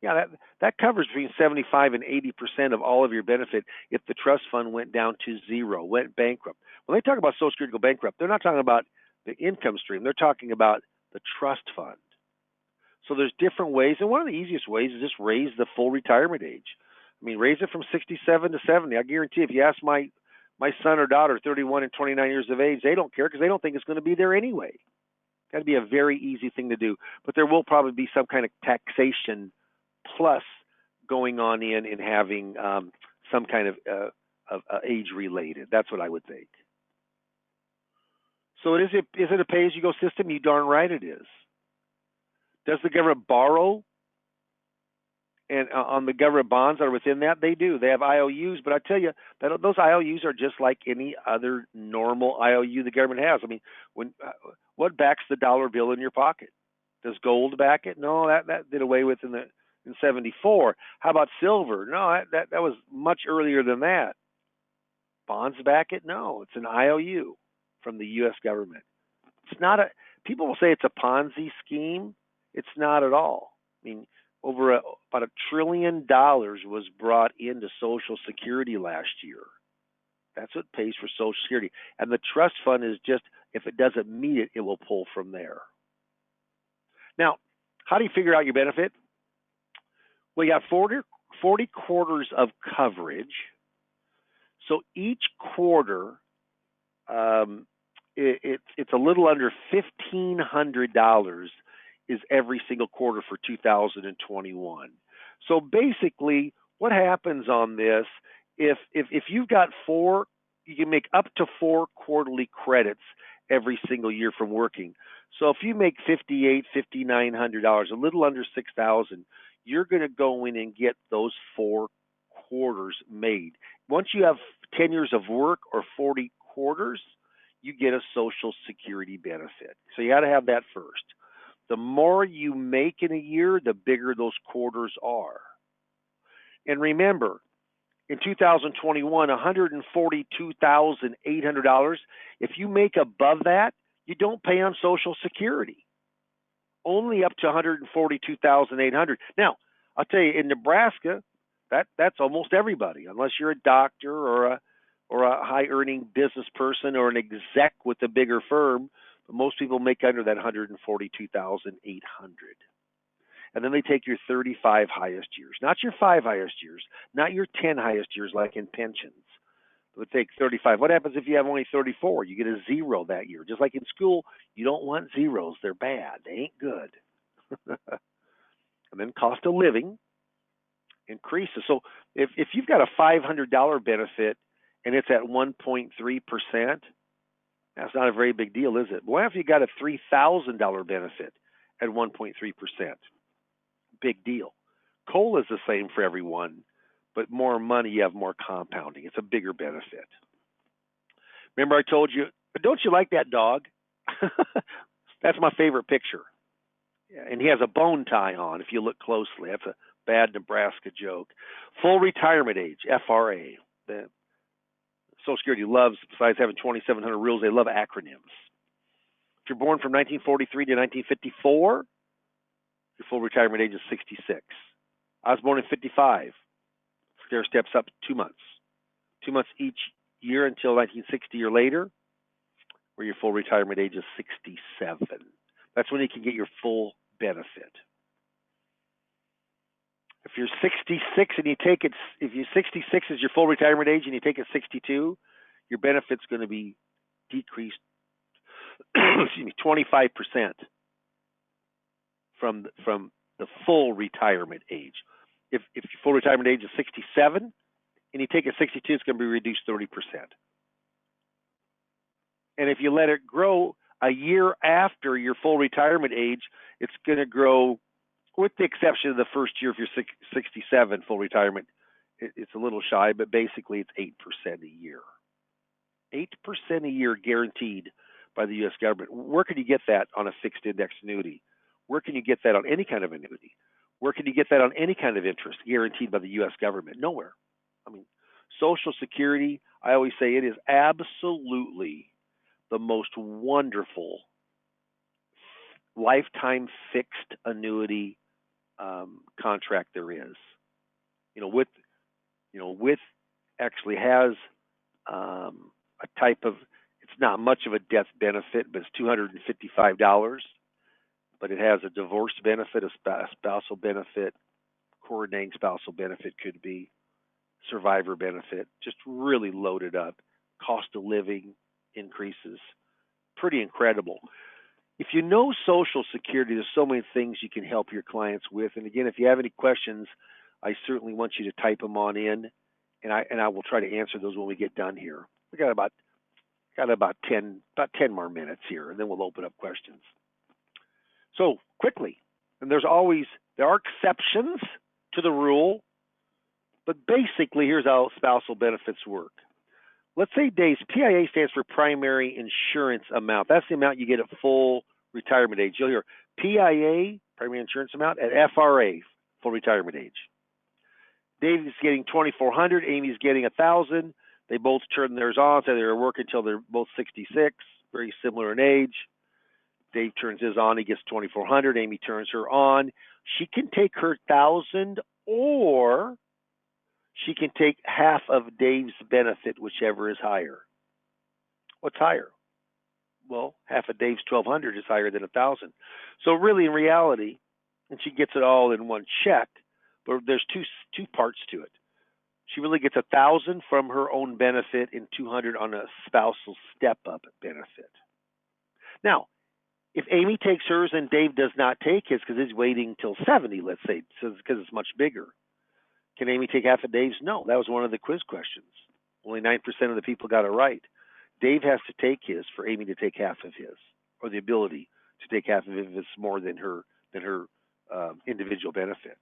Yeah, that covers between 75 and 80% of all of your benefit if the trust fund went down to zero, went bankrupt. When they talk about Social Security go bankrupt, they're not talking about the income stream. They're talking about the trust fund. So there's different ways, and one of the easiest ways is just raise the full retirement age. I mean, raise it from 67 to 70. I guarantee if you ask my son or daughter, 31 and 29 years of age, they don't care because they don't think it's going to be there anyway. That'd be a very easy thing to do. But there will probably be some kind of taxation plus going on in having some kind of age related. That's what I would think. So is it a pay-as-you-go system? You darn right it is. Does the government borrow? And on the government bonds that are within that, they do. They have IOUs, but I tell you, those IOUs are just like any other normal IOU the government has. I mean, what backs the dollar bill in your pocket? Does gold back it? No, that did away with in 74. How about silver? No, that was much earlier than that. Bonds back it? No, it's an IOU from the U.S. government. It's not people will say it's a Ponzi scheme. It's not at all. I mean, about $1 trillion was brought into Social Security last year. That's what pays for Social Security. And the trust fund is just, if it doesn't meet it, it will pull from there. Now, how do you figure out your benefit? Well, you got 40 quarters of coverage. So each quarter, it's a little under $1,500 is every single quarter for 2021. So basically, what happens on this, if you've got you can make up to 4 quarterly credits every single year from working. So if you make $5,800, $5,900, a little under $6,000, you're going to go in and get those 4 quarters made. Once you have 10 years of work or 40 quarters, you get a Social Security benefit. So you got to have that first. The more you make in a year, the bigger those quarters are. And remember, in 2021, $142,800, if you make above that, you don't pay on Social Security. Only up to $142,800. Now, I'll tell you, in Nebraska, that's almost everybody, unless you're a doctor or a high-earning business person or an exec with a bigger firm. But most people make under that $142,800. And then they take your 35 highest years, not your 5 highest years, not your 10 highest years like in pensions. But take 35. What happens if you have only 34? You get a 0 that year. Just like in school, you don't want zeros. They're bad. They ain't good. And then cost of living increases. So if you've got a $500 benefit and it's at 1.3%, that's not a very big deal, is it? What if you got a $3,000 benefit at 1.3%? Big deal. COLA is the same for everyone, but more money, you have more compounding. It's a bigger benefit. Remember I told you, don't you like that dog? That's my favorite picture. And he has a bone tie on if you look closely. That's a bad Nebraska joke. Full retirement age, FRA. The Social Security loves, besides having 2,700 rules, they love acronyms. If you're born from 1943 to 1954, your full retirement age is 66. I was born in 55. Stair steps up 2 months. 2 months each year until 1960 or later, where your full retirement age is 67. That's when you can get your full benefit. If you're 66 and you take it, if you're 66 is your full retirement age and you take it 62, your benefit's going to be decreased, 25% from the full retirement age. If your full retirement age is 67 and you take it 62, it's going to be reduced 30%. And if you let it grow a year after your full retirement age, it's going to grow, with the exception of the first year if you're 67 full retirement. It's a little shy, but basically it's 8% a year. 8% a year guaranteed by the U.S. government. Where can you get that on a fixed index annuity? Where can you get that on any kind of annuity? Where can you get that on any kind of interest guaranteed by the U.S. government? Nowhere. I mean, Social Security, I always say it is absolutely the most wonderful lifetime fixed annuity contract there is. With actually has a type of, it's not much of a death benefit, but it's $255. But it has a divorce benefit, a spousal benefit, coordinating spousal benefit could be, survivor benefit, just really loaded up. Cost of living increases. Pretty incredible. If you know Social Security, there's so many things you can help your clients with. And again, if you have any questions, I certainly want you to type them on in, and I will try to answer those when we get done here. We got about 10 more minutes here, and then we'll open up questions. So quickly, and there are exceptions to the rule, but basically here's how spousal benefits work. Let's say Dave's PIA stands for primary insurance amount. That's the amount you get at full retirement age. You'll hear PIA, primary insurance amount, at FRA, full retirement age. Dave is getting $2,400. Amy's getting $1,000. They both turn theirs on, so they're working until they're both 66, very similar in age. Dave turns his on, he gets $2,400. Amy turns her on. She can take her $1,000, or she can take half of Dave's benefit, whichever is higher. What's higher? Well, half of Dave's $1,200 is higher than $1,000. So really, in reality, and she gets it all in one check, but there's two parts to it. She really gets $1,000 from her own benefit and $200 on a spousal step-up benefit. Now, if Amy takes hers and Dave does not take his because he's waiting till 70, let's say, because it's much bigger, can Amy take half of Dave's? No, that was one of the quiz questions. Only 9% of the people got it right. Dave has to take his for Amy to take half of his, or the ability to take half of it if it's more than her individual benefit.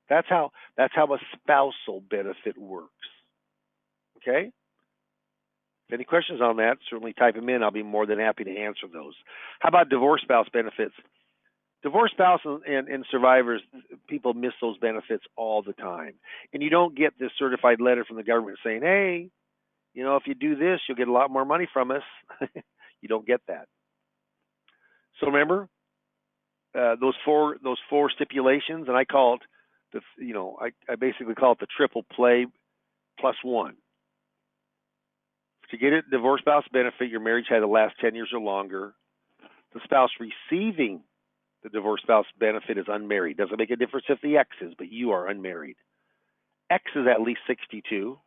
That's how a spousal benefit works. Okay? If any questions on that, certainly type them in. I'll be more than happy to answer those. How about divorce spouse benefits? Divorce spouse and survivors, people miss those benefits all the time. And you don't get this certified letter from the government saying, hey, if you do this, you'll get a lot more money from us. You don't get that. So remember, those four stipulations, and I call it I basically call it the triple play plus one. To get a divorce spouse benefit, your marriage had to last 10 years or longer. The spouse receiving the divorce spouse benefit is unmarried. Doesn't make a difference if the X is, but you are unmarried. X is at least 62,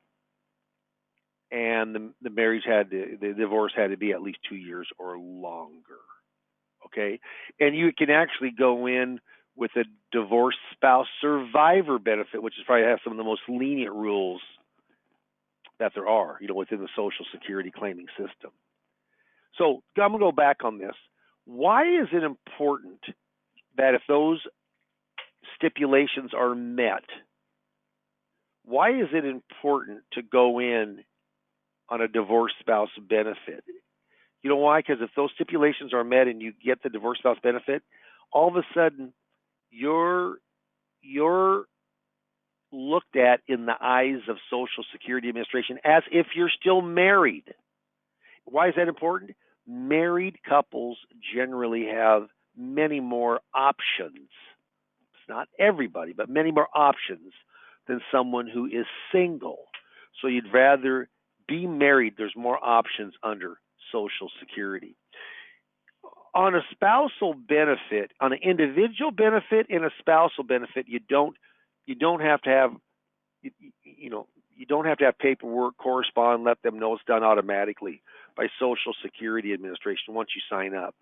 and the divorce had to be at least 2 years or longer. Okay, and you can actually go in with a divorce spouse survivor benefit, which is probably has some of the most lenient rules that there are, within the Social Security claiming system. So I'm going to go back on this. Why is it important that if those stipulations are met, why is it important to go in on a divorce spouse benefit? You know why? Because if those stipulations are met and you get the divorce spouse benefit, all of a sudden you're looked at in the eyes of Social Security Administration as if you're still married. Why is that important? Married couples generally have many more options. It's not everybody, but many more options than someone who is single. So you'd rather be married. There's more options under Social Security. On a spousal benefit, on an individual benefit and a spousal benefit, you don't have to have you don't have to have paperwork, correspond, let them know it's done automatically by Social Security Administration once you sign up.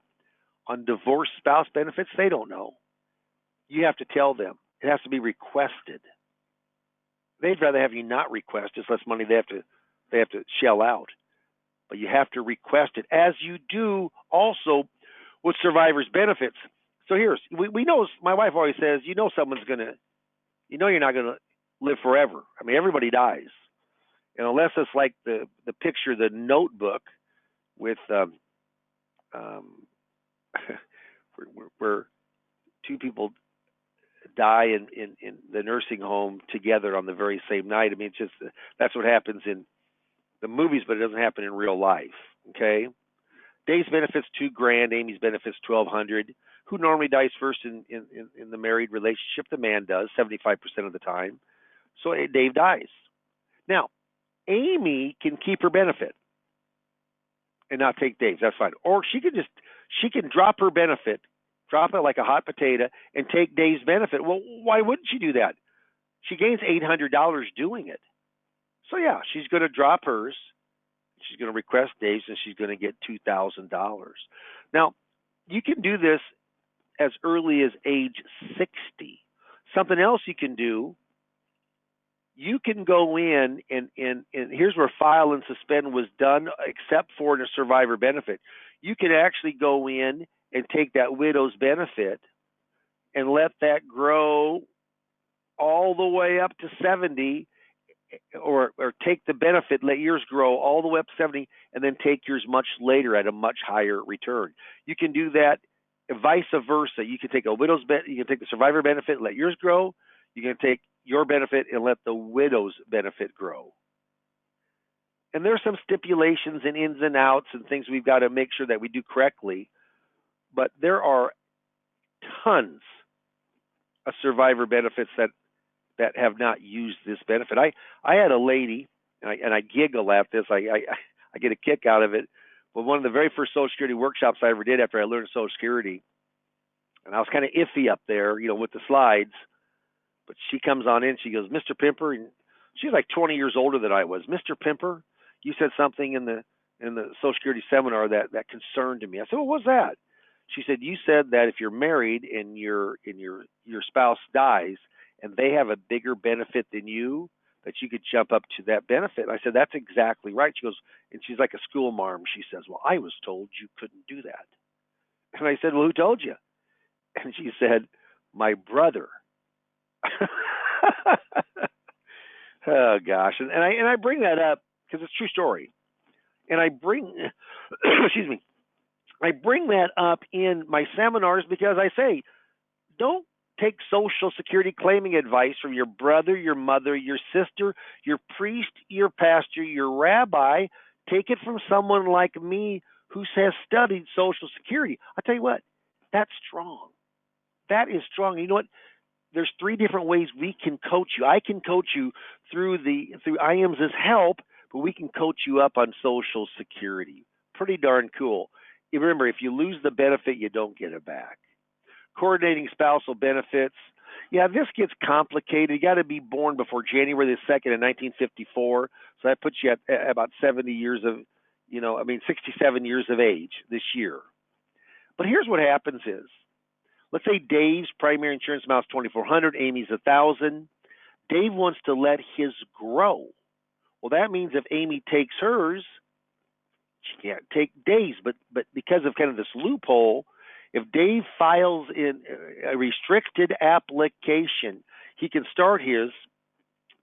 On divorce spouse benefits, they don't know. You have to tell them. It has to be requested. They'd rather have you not request. It's less money they have to shell out. but you have to request it, as you do also with survivor's benefits. So we know, my wife always says, someone's gonna, you're not gonna live forever. I mean, everybody dies, and unless it's like the picture, the Notebook, with where two people die in the nursing home together on the very same night. I mean, it's just, that's what happens in the movies, but it doesn't happen in real life. Okay. Dave's benefits $2,000. Amy's benefits $1,200. Who normally dies first in the married relationship? The man does, 75% of the time. So Dave dies. Now, Amy can keep her benefit and not take Dave's. That's fine. Or she can drop her benefit, drop it like a hot potato, and take Dave's benefit. Well, why wouldn't she do that? She gains $800 doing it. So yeah, she's going to drop hers. She's going to request Dave's, and she's going to get $2,000. Now, you can do this as early as age 60. Something else you can do, you can go in and here's where file and suspend was done, except for the survivor benefit. You can actually go in and take that widow's benefit and let that grow all the way up to 70, or take the benefit, let yours grow all the way up to 70, and then take yours much later at a much higher return. You can do that vice versa. You can take a widow's you can take the survivor benefit and let yours grow. You can take your benefit and let the widow's benefit grow. And there's some stipulations and ins and outs and things we've got to make sure that we do correctly. But there are tons of survivor benefits that have not used this benefit. I had a lady, and I giggle at this. I get a kick out of it. But one of the very first Social Security workshops I ever did after I learned Social Security, and I was kind of iffy up there, with the slides. But she comes on in, she goes, "Mr. Pimper," and she's like 20 years older than I was. "Mr. Pimper, you said something in the Social Security seminar that concerned me." I said, "Well, what's that?" She said, "You said that if you're married and your spouse dies and they have a bigger benefit than you, that you could jump up to that benefit." And I said, "That's exactly right." She goes, and she's like a school marm. She says, "Well, I was told you couldn't do that." And I said, "Well, who told you?" And she said, "My brother." Oh gosh, and I bring that up because it's a true story, and I bring excuse me, I bring that up in my seminars because I say, don't take Social Security claiming advice from your brother, your mother, your sister, your priest, your pastor, your rabbi. Take it from someone like me who has studied Social Security. I tell you what, that's strong. That is strong. You know what? There's 3 different ways we can coach you. I can coach you through IAMS's help, but we can coach you up on Social Security. Pretty darn cool. Remember, if you lose the benefit, you don't get it back. Coordinating spousal benefits. Yeah, this gets complicated. You got to be born before January the 2nd in 1954. So that puts you at about 70 years of, 67 years of age this year. But here's what happens is, let's say Dave's primary insurance amount is $2,400, Amy's $1,000. Dave wants to let his grow. Well, that means if Amy takes hers, she can't take Dave's. But because of kind of this loophole, if Dave files in a restricted application, he can start his,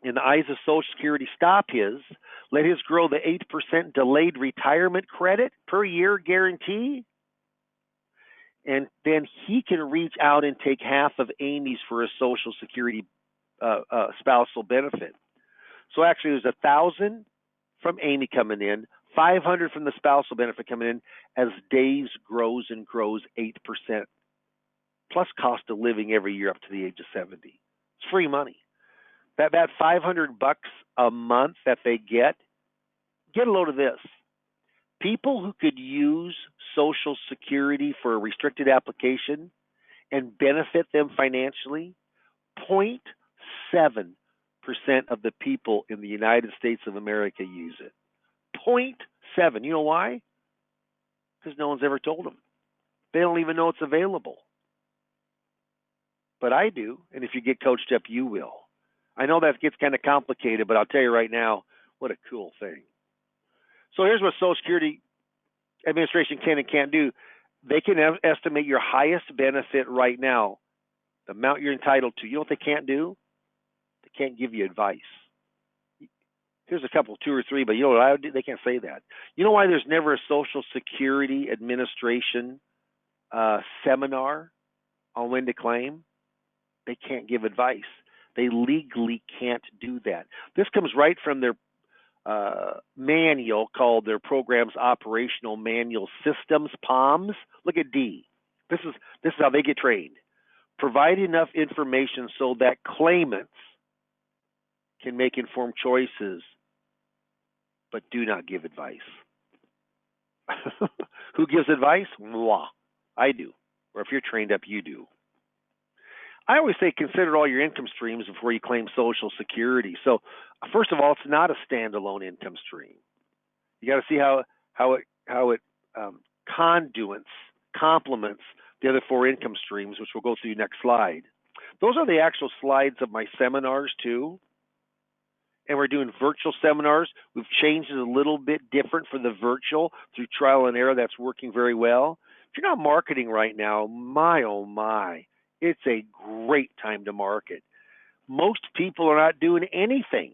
in the eyes of Social Security, stop his, let his grow the 8% delayed retirement credit per year guarantee, and then he can reach out and take half of Amy's for a Social Security spousal benefit. So actually, there's $1,000 from Amy coming in, $500 from the spousal benefit coming in, as Dave's grows and grows 8%, plus cost of living every year up to the age of 70. It's free money. That $500 a month that they get a load of this. People who could use Social Security for a restricted application and benefit them financially, 0.7% of the people in the United States of America use it. 0.7. You know why? Because no one's ever told them. They don't even know it's available. But I do, and if you get coached up, you will. I know that gets kind of complicated, but I'll tell you right now, what a cool thing. So here's what Social Security Administration can and can't do. They can estimate your highest benefit right now, the amount you're entitled to. You know what they can't do? They can't give you advice. Here's a couple, 2 or 3, but you know what I would do? They can't say that. You know why there's never a Social Security Administration seminar on when to claim? They can't give advice. They legally can't do that. This comes right from their manual called their Program's Operational Manual Systems, POMS. Look at D. This is how they get trained. Provide enough information so that claimants can make informed choices, but do not give advice. Who gives advice? Moi. I do. Or if you're trained up, you do. I always say consider all your income streams before you claim Social Security. So, first of all, it's not a standalone income stream. You got to see how it complements the other 4 income streams, which we'll go through next slide. Those are the actual slides of my seminars too. And we're doing virtual seminars. We've changed it a little bit different for the virtual through trial and error. That's working very well. If you're not marketing right now, my oh my, it's a great time to market. Most people are not doing anything.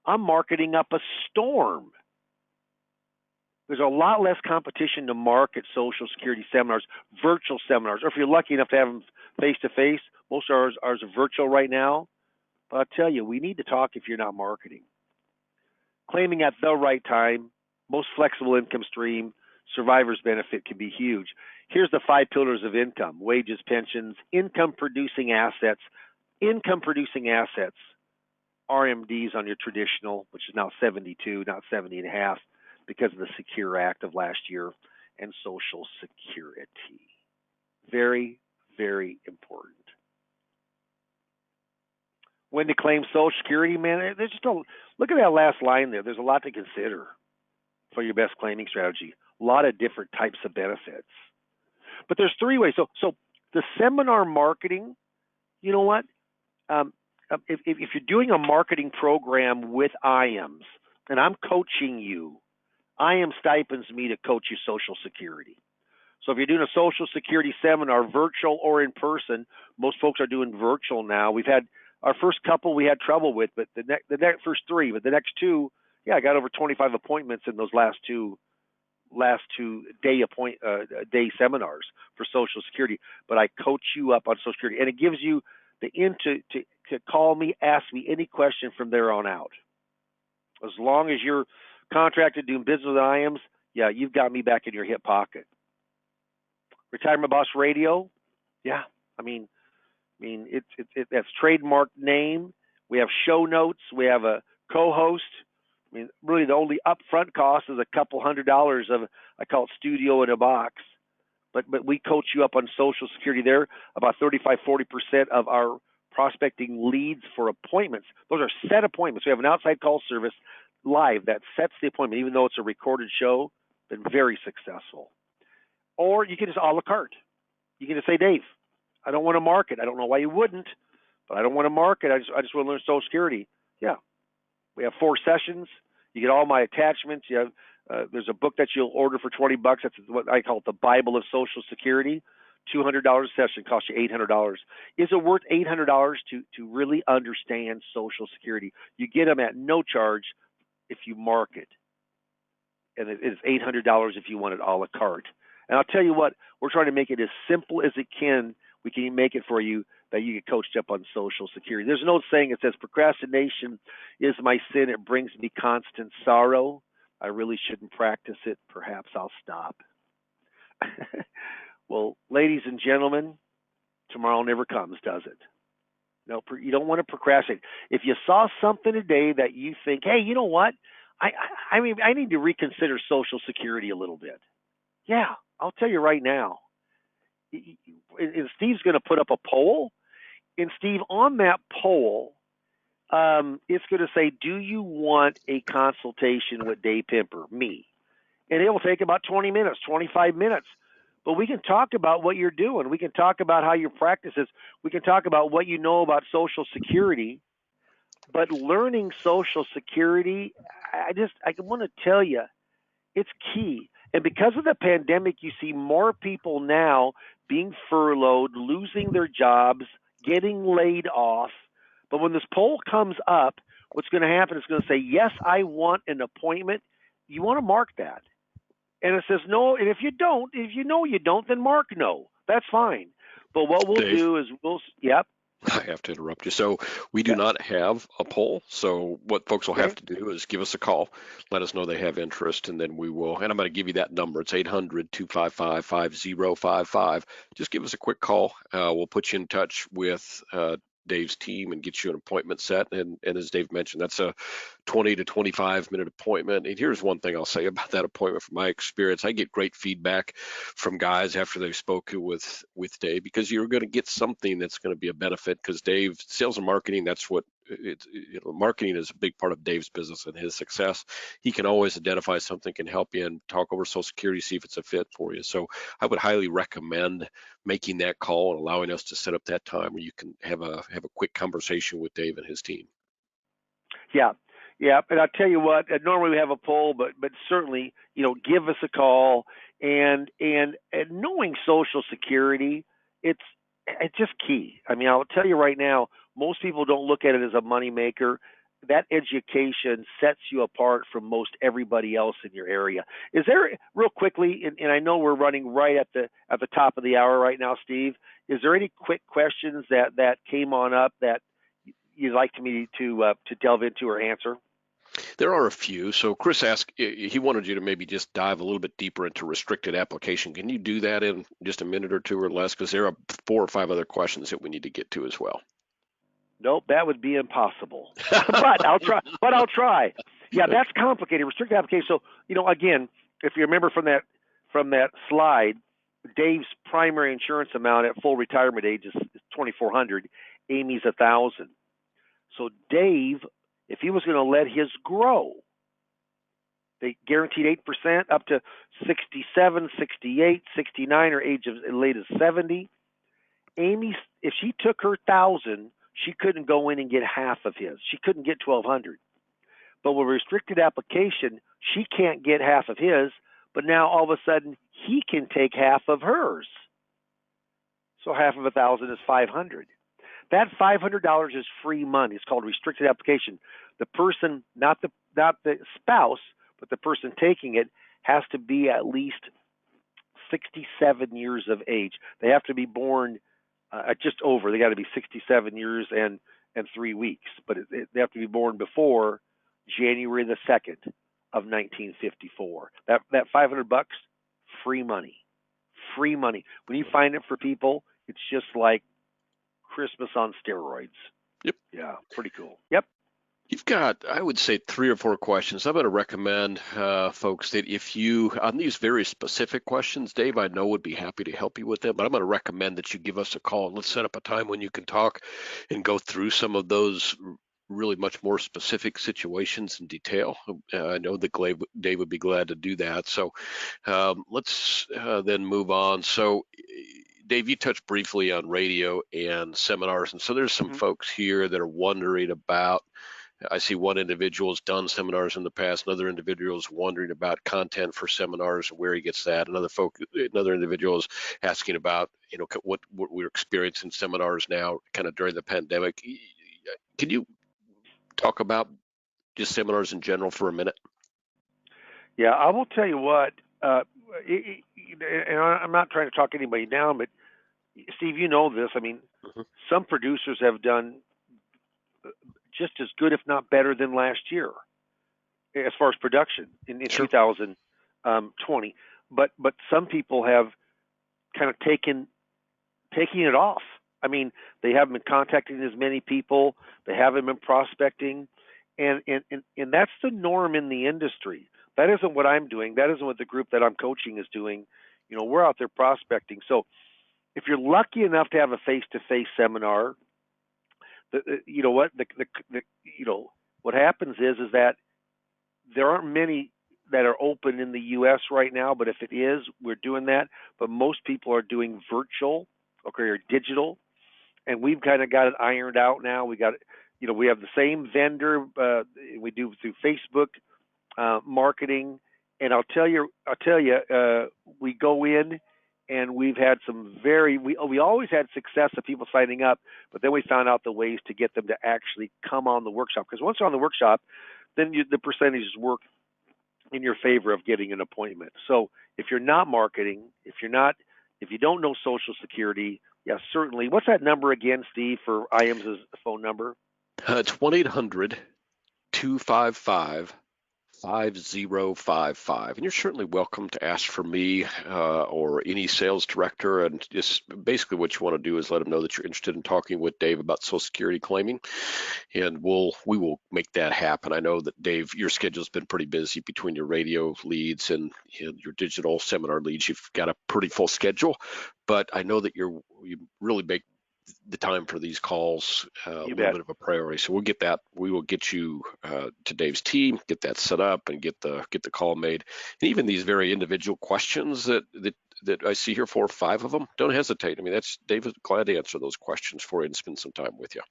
I'm marketing up a storm. There's a lot less competition to market Social Security seminars, virtual seminars, or if you're lucky enough to have them face-to-face, most of ours are virtual right now. But I'll tell you, we need to talk if you're not marketing. Claiming at the right time, most flexible income stream, survivor's benefit can be huge. Here's the 5 pillars of income: wages, pensions, income producing assets, RMDs on your traditional, which is now 72, not 70 and a half, because of the Secure Act of last year, and Social Security. Very, very important. When to claim Social Security, man, there's just look at that last line there. There's a lot to consider for your best claiming strategy. A lot of different types of benefits. But there's 3 ways. So the seminar marketing, you know what? If you're doing a marketing program with IAMS, and I'm coaching you, IAM stipends me to coach you Social Security. So if you're doing a Social Security seminar, virtual or in person, most folks are doing virtual now. We've had our first couple we had trouble with, but the next first 3, but the next 2, yeah, I got over 25 appointments in those last two day seminars for Social Security. But I coach you up on Social Security, and it gives you the to call me, ask me any question from there on out. As long as you're contracted doing business with IAMS, yeah, you've got me back in your hip pocket. Retirement Boss Radio, yeah, I mean it's that's trademark name. We have show notes. We have a co-host. I mean, really the only upfront cost is a couple $100 of, I call it studio in a box. But we coach you up on Social Security there. About 35-40% of our prospecting leads for appointments, those are set appointments. We have an outside call service live that sets the appointment, even though it's a recorded show. Been very successful. Or you can just a la carte. You can just say, Dave, I don't want to market. I don't know why you wouldn't, but I don't want to market. I just want to learn Social Security. Yeah. We have 4 sessions. You get all my attachments. You have there's a book that you'll order for $20. That's what I call it, the Bible of Social Security. $200 a session costs you $800. Is it worth $800 to really understand Social Security? You get them at no charge if you market, and it's $800 if you want it a la carte. And I'll tell you what, we're trying to make it as simple as it can. We can make it for you that you get coached up on Social Security. There's an old saying that says, procrastination is my sin. It brings me constant sorrow. I really shouldn't practice it. Perhaps I'll stop. Well, ladies and gentlemen, tomorrow never comes, does it? No, you don't want to procrastinate. If you saw something today that you think, hey, you know what? I mean, I need to reconsider Social Security a little bit. Yeah, I'll tell you right now. And Steve's going to put up a poll. And Steve, on that poll, it's going to say, do you want a consultation with Dave Pimper, me? And it will take about 20 minutes, 25 minutes. But we can talk about what you're doing. We can talk about how your practice is. We can talk about what you know about Social Security. But learning Social Security, I want to tell you, It's key. And because of the pandemic, you see more people now being furloughed, losing their jobs, getting laid off. But when this poll comes up, what's going to happen is going to say, yes, I want an appointment. You want to mark that. And it says no. And if you don't, if you know you don't, then mark no. That's fine. But what we'll Dave, do is yep. I have to interrupt you. So we do Yeah. not have a poll. So what folks will have Okay. to do is give us a call, let us know they have interest, and then we will. And I'm going to give you that number. It's 800-255-5055. Just give us a quick call. We'll put you in touch with Dave's team and get you an appointment set. And as Dave mentioned, that's a 20 to 25-minute appointment. And here's one thing I'll say about that appointment from my experience. I get great feedback from guys after they've spoken with Dave, because you're going to get something that's going to be a benefit, because Dave, sales and marketing, that's what marketing is a big part of Dave's business and his success. He can always identify something can help you and talk over Social Security, see if it's a fit for you. So I would highly recommend making that call and allowing us to set up that time where you can have a quick conversation with Dave and his team. Yeah, yeah. And I'll tell you what. Normally we have a poll, but certainly, give us a call. And knowing Social Security, it's just key. I mean, I'll tell you right now, most people don't look at it as a moneymaker. That education sets you apart from most everybody else in your area. Is there, real quickly, and I know we're running right at the top of the hour right now, Steve? Is there any quick questions that came on up that you'd like me to delve into or answer? There are a few. So Chris asked, he wanted you to maybe just dive a little bit deeper into restricted application. Can you do that in just a minute or two or less? Because there are 4 or 5 other questions that we need to get to as well. Nope, that would be impossible. But I'll try. Yeah, that's complicated. Restricted application. So, again, if you remember from that slide, Dave's primary insurance amount at full retirement age is $2,400. Amy's $1,000. So Dave, if he was going to let his grow, they guaranteed 8% up to 67, 68, 69, or age as late as 70. Amy, if she took her 1,000, she couldn't go in and get half of his. She couldn't get 1,200. But with restricted application, she can't get half of his, but now all of a sudden he can take half of hers. So half of 1,000 is 500. That $500 is free money. It's called restricted application. The person, not the spouse, but the person taking it, has to be at least 67 years of age. They have to be born just over. They got to be 67 years and 3 weeks, but they have to be born before January the 2nd of 1954. That $500, free money, free money. When you find it for people, it's just like Christmas on steroids. Yep. Yeah, pretty cool. Yep. You've got, I would say, 3 or 4 questions. I'm going to recommend, folks, that if you, on these very specific questions, Dave, I know would be happy to help you with them, but I'm going to recommend that you give us a call and let's set up a time when you can talk and go through some of those really much more specific situations in detail. I know that Dave would be glad to do that. So let's then move on. So Dave, you touched briefly on radio and seminars, and so there's some folks here that are wondering about. I see one individual has done seminars in the past. Another individual is wondering about content for seminars and where he gets that. Another individual is asking about, what we're experiencing seminars now, kind of during the pandemic. Can you talk about just seminars in general for a minute? Yeah, I will tell you what. And I'm not trying to talk anybody down, but Steve, you know this. I mean, some producers have done just as good, if not better, than last year as far as production in Sure. 2020. But some people have kind of taking it off. I mean, they haven't been contacting as many people. They haven't been prospecting, and that's the norm in the industry. That isn't what I'm doing. That isn't what the group that I'm coaching is doing. We're out there prospecting. So if you're lucky enough to have a face-to-face seminar, what happens is that there aren't many that are open in the U.S. right now. But if it is, we're doing that. But most people are doing virtual, or digital, and we've kind of got it ironed out now. We got, we have the same vendor. We do through Facebook marketing, and I'll tell you, we go in and we've had some we always had success of people signing up, but then we found out the ways to get them to actually come on the workshop. Because once they're on the workshop, then the percentages work in your favor of getting an appointment. So if you're not marketing, if you don't know Social Security, yeah, certainly. What's that number again, Steve, for IAMS's phone number? It's 1-800-255 5055, and you're certainly welcome to ask for me or any sales director. And just basically what you want to do is let them know that you're interested in talking with Dave about Social Security claiming, and we will make that happen. I know that, Dave, your schedule's been pretty busy between your radio leads and your digital seminar leads. You've got a pretty full schedule, but I know that you really make the time for these calls a little bit of a priority. So we'll get that. We will get you to Dave's team, get that set up, and get the call made. And even these very individual questions that I see here, 4 or 5 of them, don't hesitate. I mean, that's Dave is glad to answer those questions for you and spend some time with you.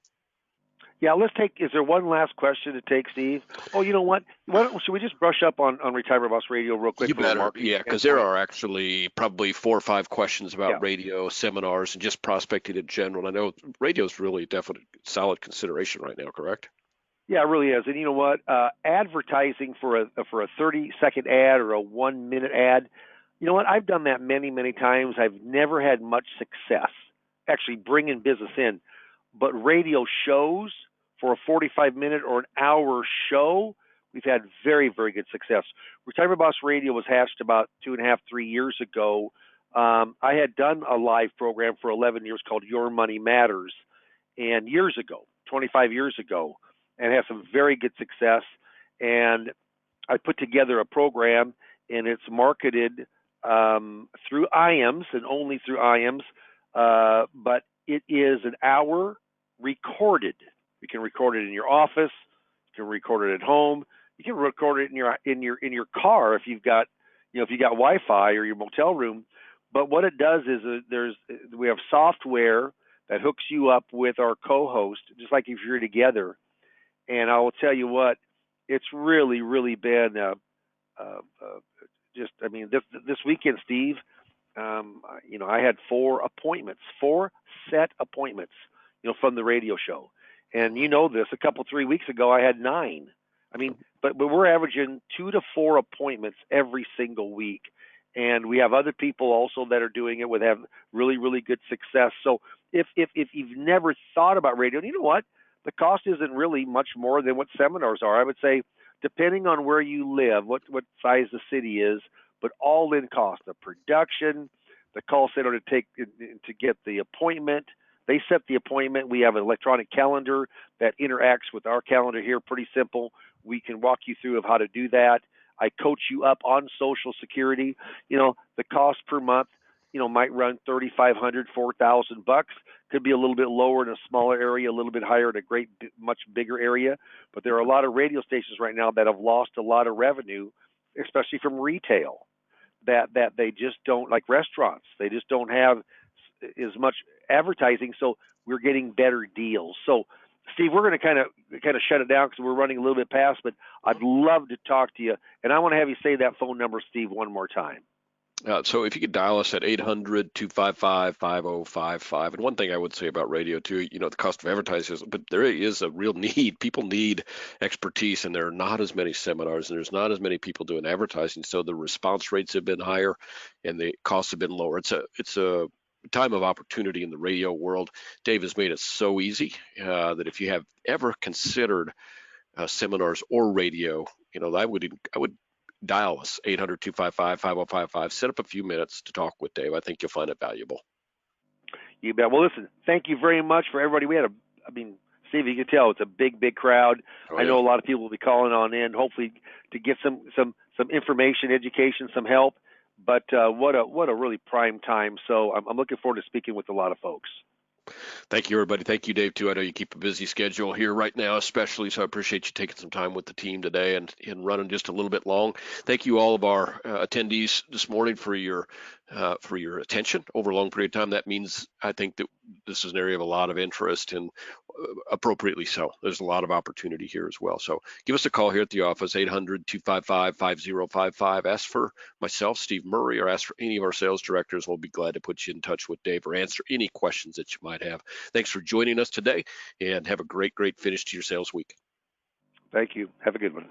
Yeah, is there one last question to take, Steve? Oh, you know what? Should we just brush up on Retirement Boss Radio real quick? You better, yeah, because there are actually probably 4 or 5 questions about radio, seminars, and just prospecting in general. And I know radio is really definitely solid consideration right now, correct? Yeah, it really is. And you know what? Advertising for a 30-second ad or a 1-minute ad, you know what? I've done that many, many times. I've never had much success actually bringing business in. But radio shows, for a 45-minute or an hour show, we've had very, very good success. Retirement Boss Radio was hatched about 2.5, 3 years ago. I had done a live program for 11 years called Your Money Matters, and 25 years ago, and had some very good success. And I put together a program, and it's marketed through IAMS and only through IAMS, but it is an hour recorded. You can record it in your office. You can record it at home. You can record it in your car if you've got Wi-Fi or your motel room. But what it does is we have software that hooks you up with our co-host, just like if you're together. And I will tell you what, it's really, really been this weekend, Steve. I had 4 set appointments, from the radio show. And this, 3 weeks ago, I had 9. I mean, but we're averaging 2 to 4 appointments every single week. And we have other people also that are doing it have really, really good success. So if you've never thought about radio, and you know what? The cost isn't really much more than what seminars are. I would say, depending on where you live, what size the city is, but all in cost, the production, the call center to get the appointment. They set the appointment. We have an electronic calendar that interacts with our calendar here. Pretty simple. We can walk you through of how to do that. I coach you up on Social Security. The cost per month, might run $3,500, $4,000. Could be a little bit lower in a smaller area, a little bit higher in a much bigger area. But there are a lot of radio stations right now that have lost a lot of revenue, especially from retail, that they just don't, like restaurants. They just don't have as much advertising, so we're getting better deals. So, Steve, we're going to kind of shut it down because we're running a little bit past, but I'd love to talk to you, and I want to have you say that phone number, Steve, one more time. So if you could dial us at 800-255-5055. And one thing I would say about radio too, the cost of advertising is, but there is a real need. People need expertise, and there are not as many seminars, and there's not as many people doing advertising. So the response rates have been higher, and the costs have been lower. It's a time of opportunity in the radio world. Dave has made it so easy that if you have ever considered seminars or radio, I would dial us 800-255-5055. Set up a few minutes to talk with Dave. I think you'll find it valuable. You bet. Well, listen, thank you very much for everybody. Steve, you can tell it's a big, big crowd. I know a lot of people will be calling on in, hopefully to get some information, education, some help. But what a really prime time. So I'm looking forward to speaking with a lot of folks. Thank you, everybody. Thank you, Dave, too. I know you keep a busy schedule here right now, especially, so I appreciate you taking some time with the team today and running just a little bit long. Thank you, all of our attendees this morning, for your attention over a long period of time. That means, I think, that this is an area of a lot of interest, and appropriately so. There's a lot of opportunity here as well. So give us a call here at the office, 800-255-5055. Ask for myself, Steve Murray, or ask for any of our sales directors. We'll be glad to put you in touch with Dave or answer any questions that you might have. Thanks for joining us today, and have a great finish to your sales week. Thank you. Have a good one.